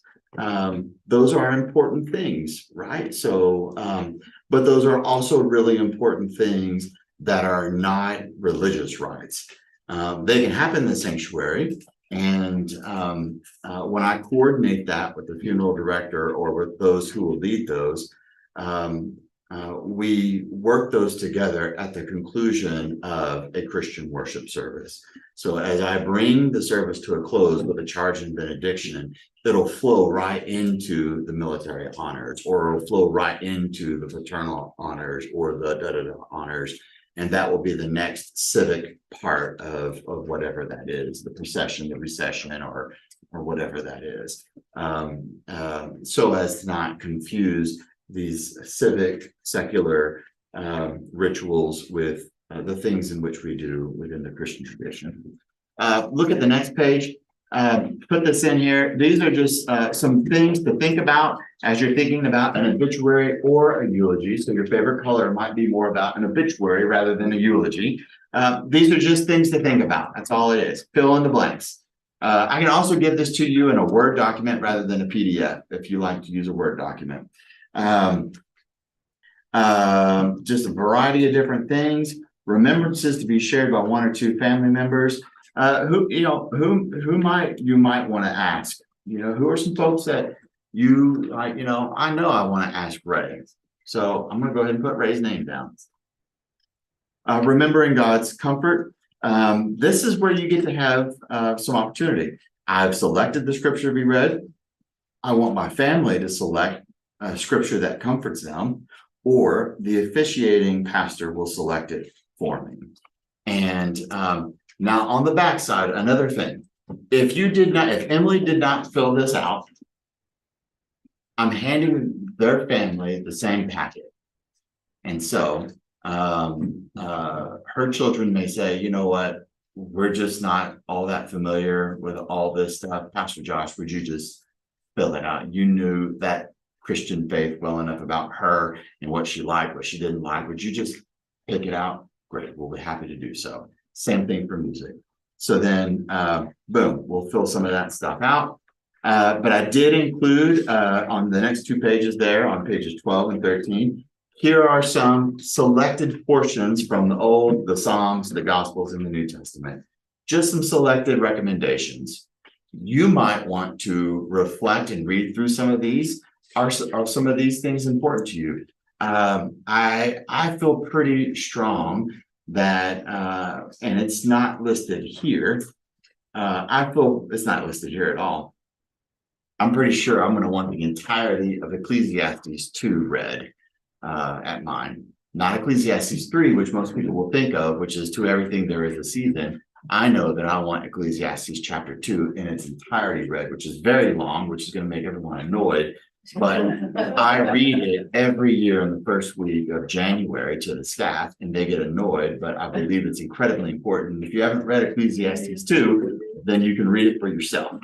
Those are important things, right? So, but those are also really important things that are not religious rights. They can happen in the sanctuary. And when I coordinate that with the funeral director or with those who will lead those, we work those together at the conclusion of a Christian worship service. So as I bring the service to a close with a charge and benediction, it'll flow right into the military honors, or it'll flow right into the fraternal honors or the honors. And that will be the next civic part of whatever that is, the procession, the recession, or whatever that is. So as to not confuse these civic, secular rituals with the things in which we do within the Christian tradition. Look at the next page. Put this in here. These are just some things to think about as you're thinking about an obituary or a eulogy. So your favorite color might be more about an obituary rather than a eulogy. These are just things to think about. That's all it is. Fill in the blanks. I can also give this to you in a Word document rather than a PDF if you like to use a Word document. Just a variety of different things. Remembrances to be shared by one or two family members. Who you might want to ask, who are some folks that you like, I know I want to ask Ray. So I'm going to go ahead and put Ray's name down. Remembering God's comfort. This is where you get to have some opportunity. I've selected the scripture to be read. I want my family to select a scripture that comforts them, or the officiating pastor will select it for me. And now on the backside, another thing, if Emily did not fill this out, I'm handing their family the same packet. And so her children may say, you know what, we're just not all that familiar with all this stuff. Pastor Josh, would you just fill it out? You knew that Christian faith well enough about her and what she liked, what she didn't like, would you just pick it out? Great, we'll be happy to do so. Same thing for music. So then, boom, we'll fill some of that stuff out. But I did include on the next 2 pages there, on pages 12 and 13, here are some selected portions from the Psalms, the Gospels, and the New Testament. Just some selected recommendations. You might want to reflect and read through some of these. Are some of these things important to you? I feel pretty strong that, and it's not listed here. I feel it's not listed here at all. I'm pretty sure I'm going to want the entirety of Ecclesiastes 2 read at mine. Not Ecclesiastes 3, which most people will think of, which is to everything there is a season. I know that I want Ecclesiastes chapter 2 in its entirety read, which is very long, which is going to make everyone annoyed. But I read it every year in the first week of January to the staff, and they get annoyed, but I believe it's incredibly important. If you haven't read Ecclesiastes 2, then you can read it for yourself.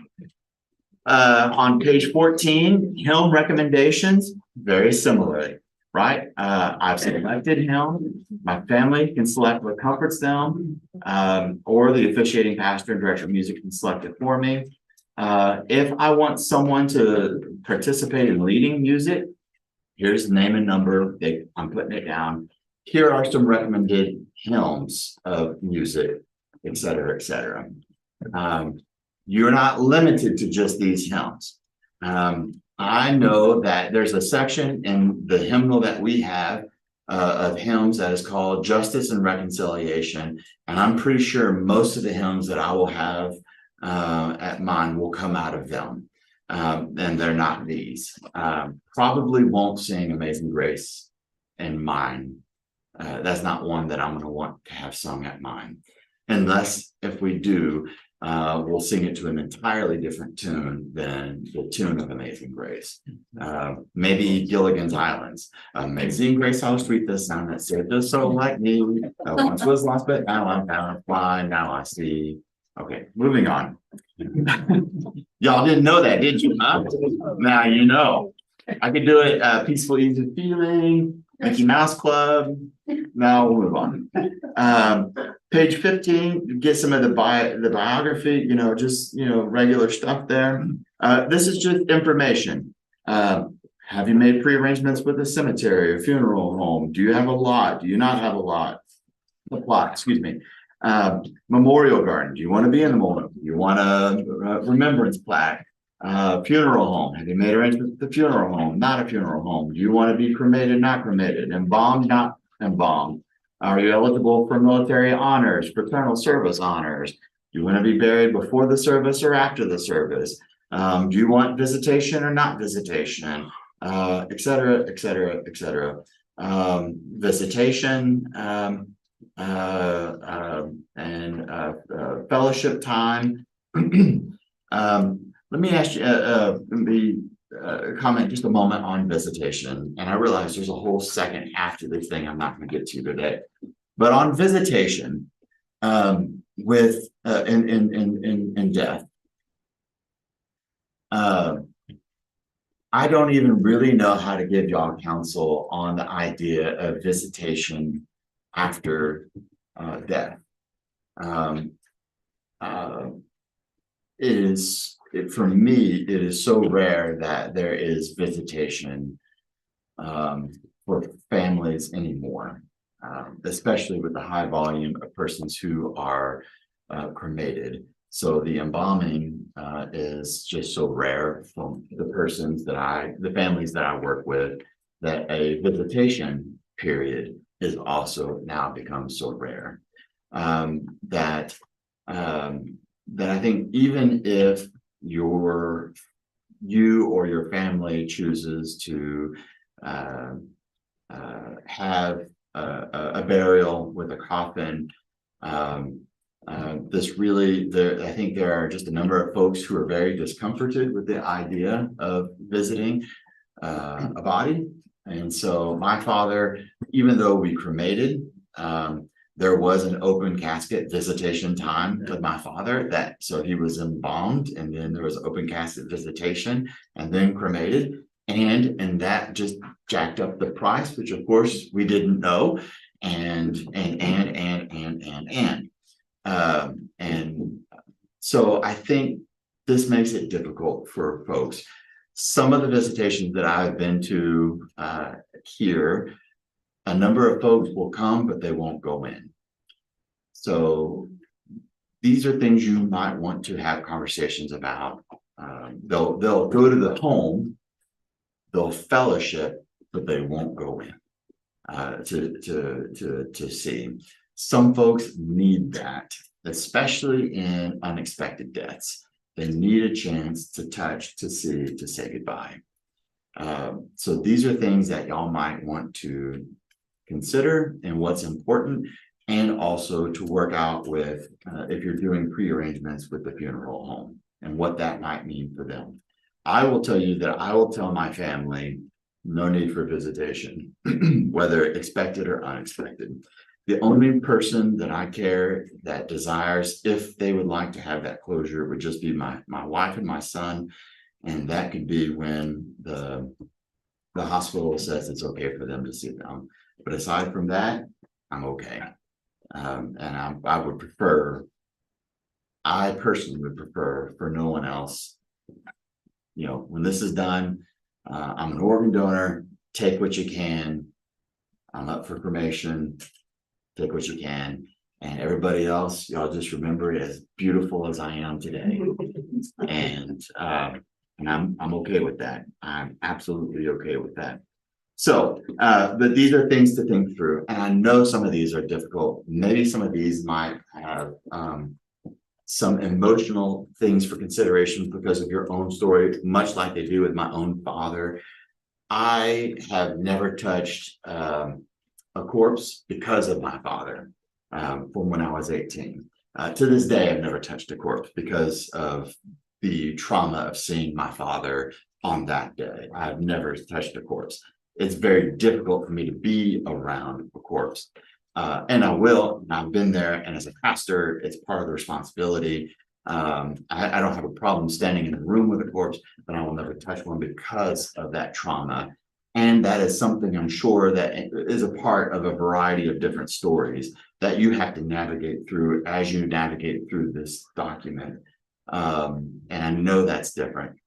On page 14, hymn recommendations, very similarly, right? I've selected hymn. My family can select what comforts them, or the officiating pastor and director of music can select it for me. If I want someone to participate in leading music, here's the name and number. I'm putting it down. Here are some recommended hymns of music, et cetera, et cetera. You're not limited to just these hymns. I know that there's a section in the hymnal that we have of hymns that is called Justice and Reconciliation. And I'm pretty sure most of the hymns that I will have at mine will come out of them. And they're not these. Probably won't sing Amazing Grace in mine. That's not one that I'm going to want to have sung at mine. Unless if we do, we'll sing it to an entirely different tune than the tune of Amazing Grace. Maybe Gilligan's Islands. Amazing Grace, how sweet the sound that saved a soul like me. Once was lost, but now I'm found. Flying, now I see. Okay, moving on. Y'all didn't know that, did you? Huh? Now you know. I could do it. Peaceful, Easy Feeling, Mickey Mouse Club. Now we'll move on. Page 15, get some of the biography, just, regular stuff there. This is just information. Have you made pre-arrangements with a cemetery or funeral home? Do you have a lot? Do you not have a lot? A plot, excuse me. Memorial garden. Do you want to be in the memorial? Do you want a remembrance plaque? Funeral home. Have you made arrangements with the funeral home? Not a funeral home. Do you want to be cremated? Not cremated. Embalmed? Not embalmed. Are you eligible for military honors, fraternal service honors? Do you want to be buried before the service or after the service? Do you want visitation or not visitation? Et cetera, et cetera, et cetera. Visitation and fellowship time. Let me ask you, comment just a moment on visitation. And I realize there's a whole second half to this thing I'm not going to get to today. But on visitation, with in death, I don't even really know how to give y'all counsel on the idea of visitation after death. For me, it is so rare that there is visitation for families anymore, especially with the high volume of persons who are cremated. So the embalming is just so rare from the families that I work with, that a visitation period is also now become so rare that I think even if you or your family chooses to have a burial with a coffin, I think there are just a number of folks who are very discomforted with the idea of visiting a body. And so my father, even though we cremated, there was an open casket visitation time with my father, so he was embalmed, and then there was open casket visitation and then cremated. And that just jacked up the price, which of course we didn't know. And so I think this makes it difficult for folks. Some of the visitations that I've been to here, a number of folks will come, but they won't go in. So these are things you might want to have conversations about. They'll go to the home, they'll fellowship, but they won't go in to see. Some folks need that, especially in unexpected deaths. They need a chance to touch, to see, to say goodbye. So these are things that y'all might want to consider and what's important, and also to work out with if you're doing pre-arrangements with the funeral home and what that might mean for them. I will tell you that I will tell my family, no need for visitation, whether expected or unexpected. The only person that I care that desires, if they would like to have that closure, would just be my wife and my son. And that could be when the hospital says it's okay for them to see them. But aside from that, I'm okay. And I would prefer, I personally would prefer for no one else. You know, when this is done, I'm an organ donor, take what you can. I'm up for cremation, take what you can. And everybody else, y'all just remember it as beautiful as I am today. And I'm okay with that. I'm absolutely okay with that. So, but these are things to think through. And I know some of these are difficult. Maybe some of these might have some emotional things for consideration because of your own story, much like they do with my own father. I have never touched a corpse because of my father from when I was 18. To this day, I've never touched a corpse because of the trauma of seeing my father on that day. I've never touched a corpse. It's very difficult for me to be around a corpse. And I will, and I've been there, and as a pastor, it's part of the responsibility. I don't have a problem standing in a room with a corpse, but I will never touch one because of that trauma. And that is something I'm sure that is a part of a variety of different stories that you have to navigate through as you navigate through this document. And I know that's different.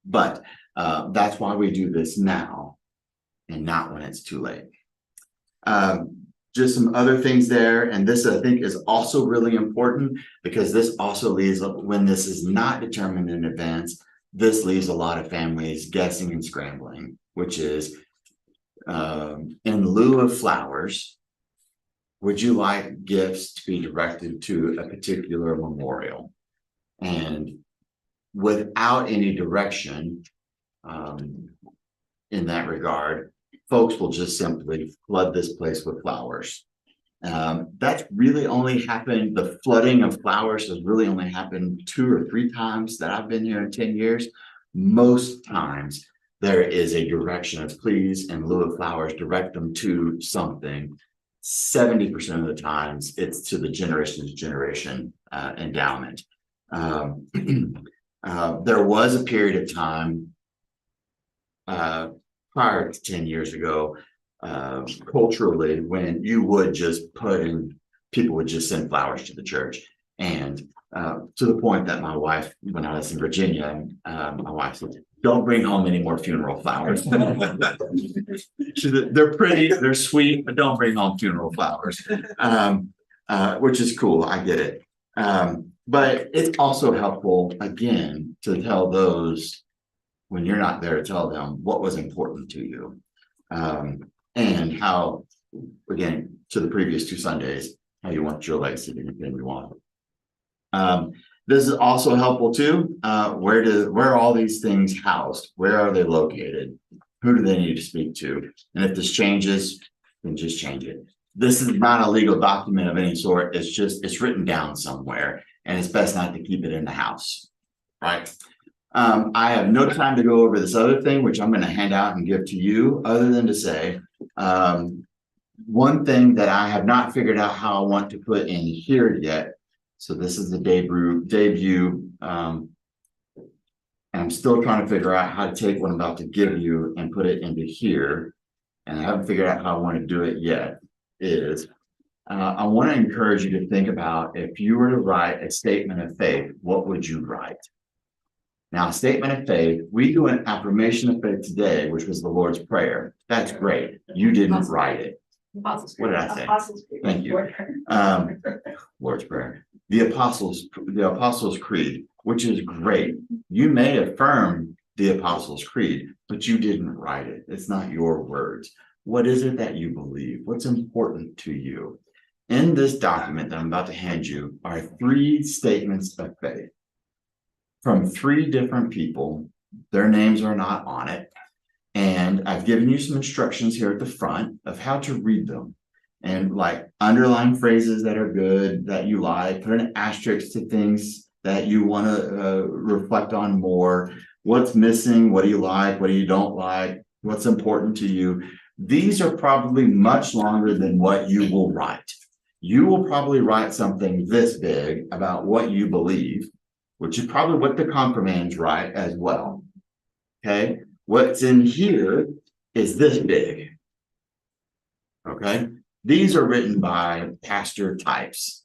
But that's why we do this now and not when it's too late. Just some other things there, and this I think is also really important because this also leaves, when this is not determined in advance, this leaves a lot of families guessing and scrambling, which is in lieu of flowers, would you like gifts to be directed to a particular memorial? And without any direction in that regard, folks will just simply flood this place with flowers. That's really only happened, the flooding of flowers has really only happened 2 or 3 times that I've been here in 10 years. Most times there is a direction of please, in lieu of flowers, direct them to something. 70% of the times it's to the generation to generation endowment. There was a period of time prior to 10 years ago, culturally, when you would just put in, people would just send flowers to the church. And to the point that my wife, when I was in Virginia, my wife said, don't bring home any more funeral flowers. They're pretty, they're sweet, but don't bring home funeral flowers, which is cool. I get it. But it's also helpful, again, to tell those when you're not there to tell them what was important to you. And how, again, to the previous 2 Sundays, how you want your legacy to continue on. This is also helpful too. Where are all these things housed? Where are they located? Who do they need to speak to? And if this changes, then just change it. This is not a legal document of any sort. It's just, it's written down somewhere, and it's best not to keep it in the house, right? I have no time to go over this other thing, which I'm going to hand out and give to you, other than to say, one thing that I have not figured out how I want to put in here yet. So this is the debut, and I'm still trying to figure out how to take what I'm about to give you and put it into here. And I haven't figured out how I want to do it yet, I want to encourage you to think about if you were to write a statement of faith, what would you write? Now, a statement of faith, we do an affirmation of faith today, which was the Lord's Prayer. That's great. You didn't write it. Apostles' What did Creed. I say? Apostles' Creed. Thank you. Lord's Prayer. The Apostles' Creed, which is great. You may affirm the Apostles' Creed, but you didn't write it. It's not your words. What is it that you believe? What's important to you? In this document that I'm about to hand you are 3 statements of faith from 3 different people. Their names are not on it. And I've given you some instructions here at the front of how to read them. And like underline phrases that are good, that you like, put an asterisk to things that you want to reflect on more. What's missing? What do you like? What do you don't like? What's important to you? These are probably much longer than what you will write. You will probably write something this big about what you believe, which is probably what the confirmands write as well. Okay, what's in here is this big. Okay, these are written by pastor types.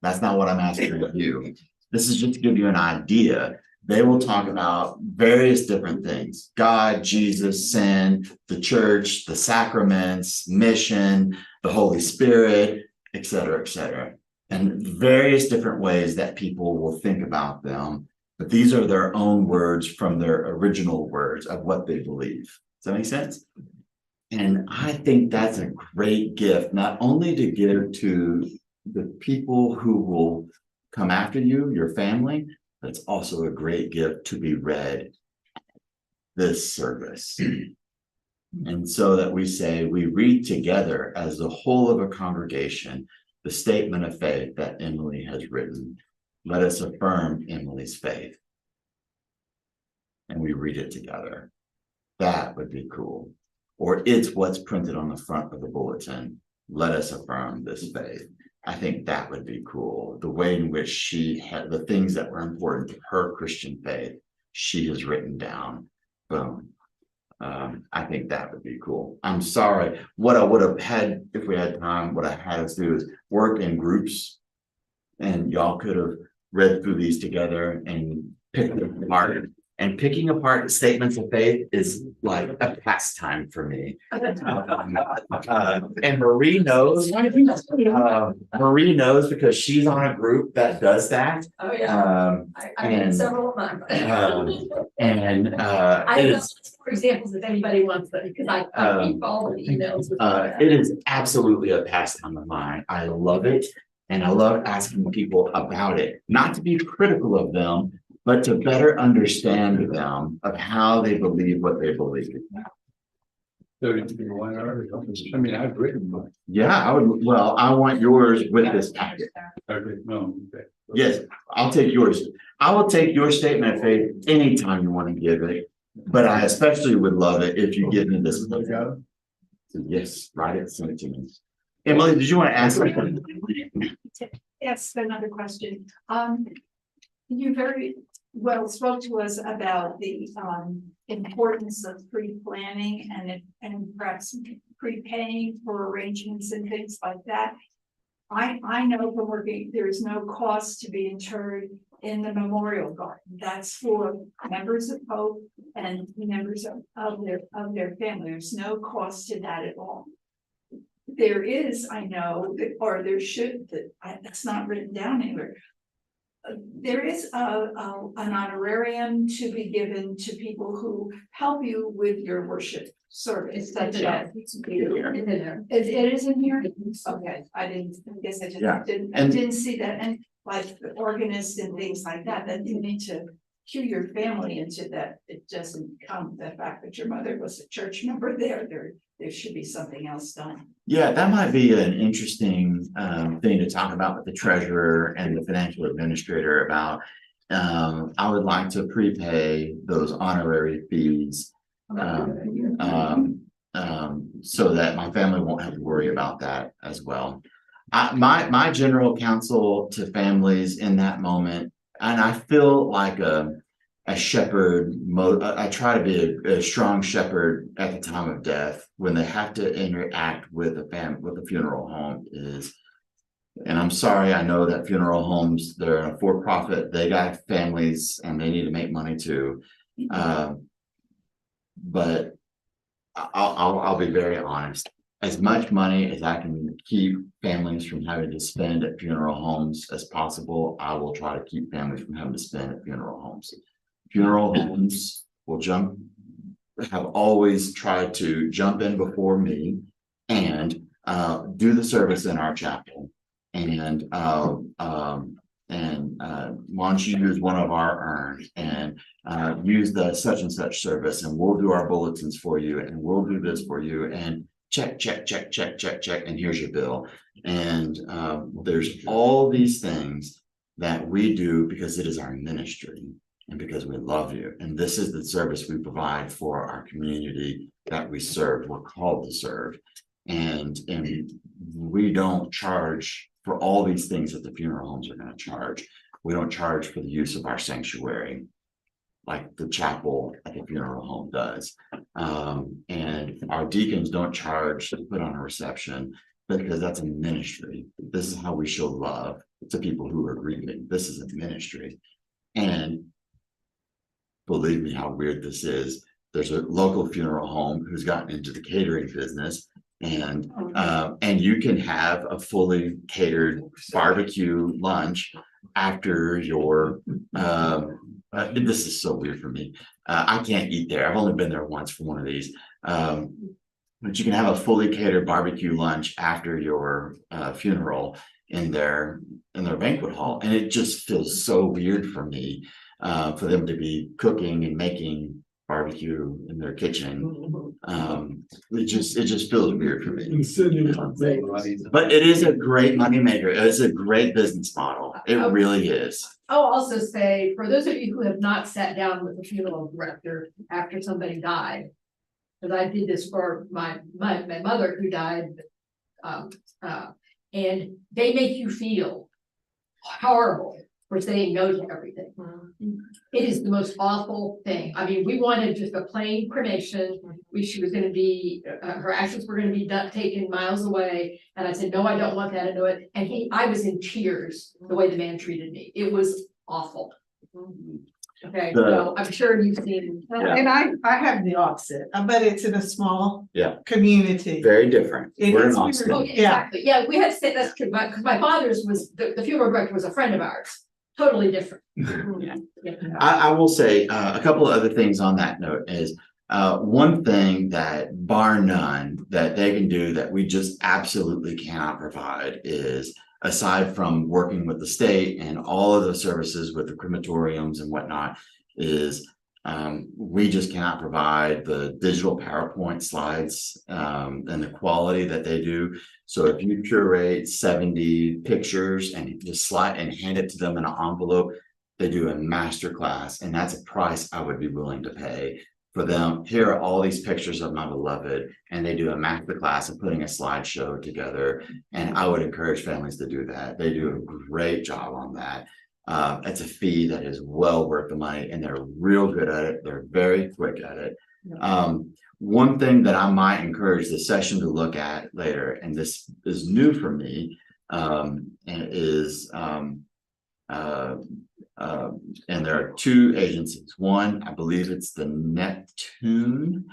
That's not what I'm asking of you. This is just to give you an idea. They will talk about various different things: God, Jesus, sin, the church, the sacraments, mission, the Holy Spirit, etc., and various different ways that people will think about them. But these are their own words from their original words of what they believe. Does that make sense? And I think that's a great gift, not only to give to the people who will come after you, your family, but it's also a great gift to be read this service. And so that we say, we read together as the whole of a congregation, the statement of faith that Emily has written. Let us affirm Emily's faith. And we read it together. That would be cool. Or it's what's printed on the front of the bulletin. Let us affirm this faith. I think that would be cool. The way in which she had the things that were important to her Christian faith, she has written down. Boom. I think that would be cool. I'm sorry. What I would have had if we had time, what I had us do is work in groups, and y'all could have read through these together and picked them apart. And picking apart statements of faith is like a pastime for me. And Marie knows. Marie knows because she's on a group that does that. Oh, yeah. I mean, and- several of mine. it I have is for examples if anybody wants them, because I keep all the emails. with it is absolutely a pastime of mine. I love it. And I love asking people about it, not to be critical of them, but to better understand them of how they believe what they believe. So you want article? I mean, I've written one. Yeah, I want yours with this packet. Okay, no, okay. Yes, I'll take yours. I will take your statement of faith anytime you want to give it, but I especially would love it if you give me this. Yes, write it, send it to me. Emily, did you want to ask something? Yes, another question. You very well spoke to us about the importance of pre-planning and perhaps prepaying for arrangements and things like that. I know from working, there is no cost to be interred in the memorial garden. That's for members of Hope and members of their family. There's no cost to that at all. There is, I know, or there should, that's not written down anywhere. There is an honorarium to be given to people who help you with your worship service. It's in there. It is in here? Okay, I guess I Yeah, didn't see that, and like the organist and things like that, that you need to cue your family into that. It doesn't come the fact that your mother was a church member there should be something else done. Yeah, that might be an interesting thing to talk about with the treasurer and the financial administrator about. I would like to prepay those honorary fees. So that my family won't have to worry about that as well. My general counsel to families in that moment, and I feel like a shepherd, I try to be a strong shepherd at the time of death when they have to interact with with a funeral home is. And I'm sorry, I know that funeral homes, they're a for-profit, they got families and they need to make money too. But I'll be very honest. As much money as I can keep families from having to spend at funeral homes as possible, I will try to keep families from having to spend at funeral homes. Funeral homes will have always tried to jump in before me and do the service in our chapel. And why don't you use one of our urns and use the such and such service, and we'll do our bulletins for you, and we'll do this for you, and check, and here's your bill. And there's all these things that we do because it is our ministry and because we love you. And this is the service we provide for our community that we serve. We're called to serve. And we don't charge for all these things that the funeral homes are going to charge. We don't charge for the use of our sanctuary like the chapel at the funeral home does. And our deacons don't charge to put on a reception because that's a ministry. This is how we show love to people who are grieving. This is a ministry. And believe me how weird this is. There's a local funeral home who's gotten into the catering business, and you can have a fully catered barbecue lunch after your this is so weird for me. I can't eat there. I've only been there once for one of these. But you can have a fully catered barbecue lunch after your funeral in their banquet hall. And it just feels so weird for me for them to be cooking and making barbecue in their kitchen. It just feels weird for me. But it is a great moneymaker. It's a great business model. It really is. I'll also say, for those of you who have not sat down with a funeral director after somebody died, because I did this for my mother who died, and they make you feel horrible for saying no to everything. It is the most awful thing. I mean, we wanted just a plain cremation. She was going to be, her ashes were going to be taken miles away. And I said, no, I don't want that. I know it. And I was in tears the way the man treated me. It was awful. Okay, so I'm sure you've seen. Yeah. And I have the opposite, but it's in a small Yeah. community. Very different. It We're is in Austin. weird. Oh, yeah, exactly. Yeah, we had to say that's true, because my father's was, the funeral director was a friend of ours. Totally different. Yeah. I will say a couple of other things on that note is one thing that bar none that they can do that we just absolutely cannot provide is, aside from working with the state and all of the services with the crematoriums and whatnot, is we just cannot provide the digital PowerPoint slides and the quality that they do. So if you curate 70 pictures and just slide and hand it to them in an envelope, they do a master class, and that's a price I would be willing to pay for them. Here are all these pictures of my beloved, and they do a master class of putting a slideshow together. And I would encourage families to do that. They do a great job on that. It's a fee that is well worth the money, and they're real good at it. They're very quick at it. One thing that I might encourage the session to look at later, and this is new for me, and there are two agencies. One, I believe it's the Neptune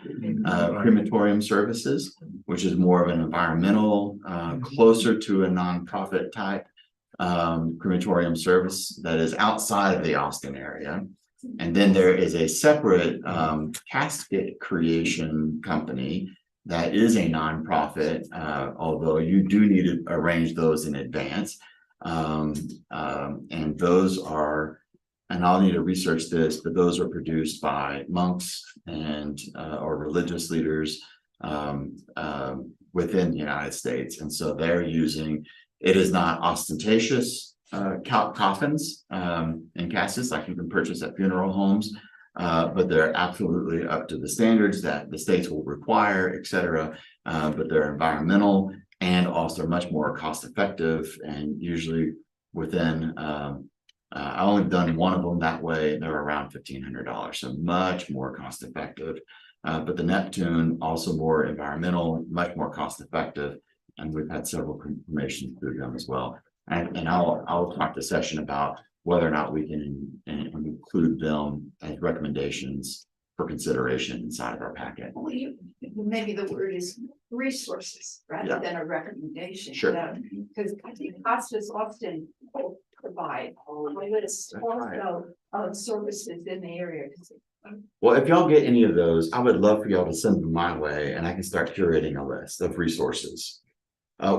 Crematorium Services, which is more of an environmental, closer to a nonprofit type crematorium service that is outside of the Austin area. And then there is a separate casket creation company that is a nonprofit, although you do need to arrange those in advance. And those are, and I'll need to research this, but those are produced by monks and or religious leaders within the United States. And so they're using, it is not ostentatious coffins and caskets like you can purchase at funeral homes, but they're absolutely up to the standards that the states will require, et cetera. But they're environmental and also much more cost effective, and usually within I only done one of them that way, and they're around $1,500, so much more cost effective. But the Neptune also more environmental, much more cost effective, and we've had several confirmations through them as well. And I'll talk to Session about whether or not we can include them as recommendations for consideration inside of our packet. Well, maybe the word is resources Yeah. rather than a recommendation. Sure. Because I think hospice often provide a list also of services in the area. 'Cause Well, if y'all get any of those, I would love for y'all to send them my way, and I can start curating a list of resources.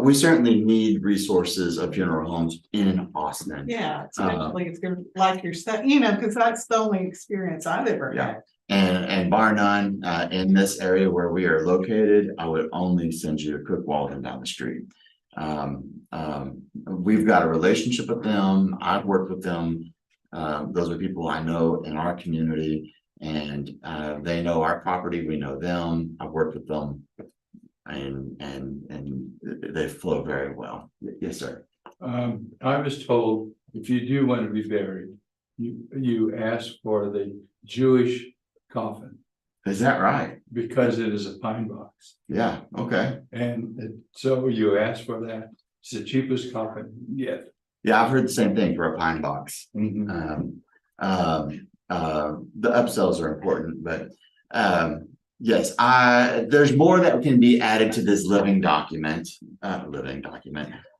We certainly need resources of funeral homes in Austin. Yeah, especially it's gonna, like your stuff, you know, because that's the only experience I've ever Yeah. had. And bar none, in this area where we are located, I would only send you to Cook Walden down the street. We've got a relationship with them. I've worked with them. Those are people I know in our community, and they know our property. We know them. I've worked with them, and they flow very well. Yes, sir. I was told if you do want to be buried, you ask for the Jewish coffin Is that right? because it is a pine box. Yeah. Okay. So you ask for that. It's the cheapest coffin you can get. Yeah, I've heard the same thing for a pine box. The upsells are important, but yes, there's more that can be added to this living document.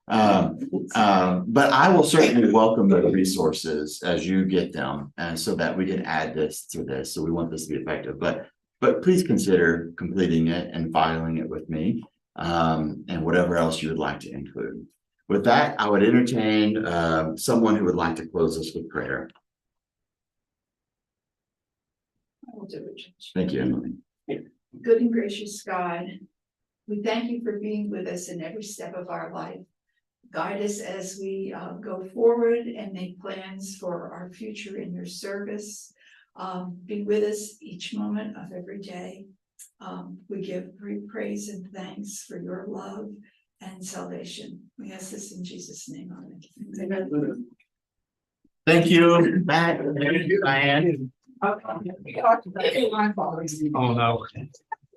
But I will certainly welcome the resources as you get them, and so that we can add this to this. So we want this to be effective, but please consider completing it and filing it with me, and whatever else you would like to include. With that, I would entertain someone who would like to close us with prayer. I will do it, Judge. Thank you, Emily. Good and gracious God, we thank you for being with us in every step of our life. Guide us as we go forward and make plans for our future in your service. Be with us each moment of every day. We give great praise and thanks for your love and salvation. We ask this in Jesus' name. Amen. Thank you, Matt. Thank you, Diane. Oh, no.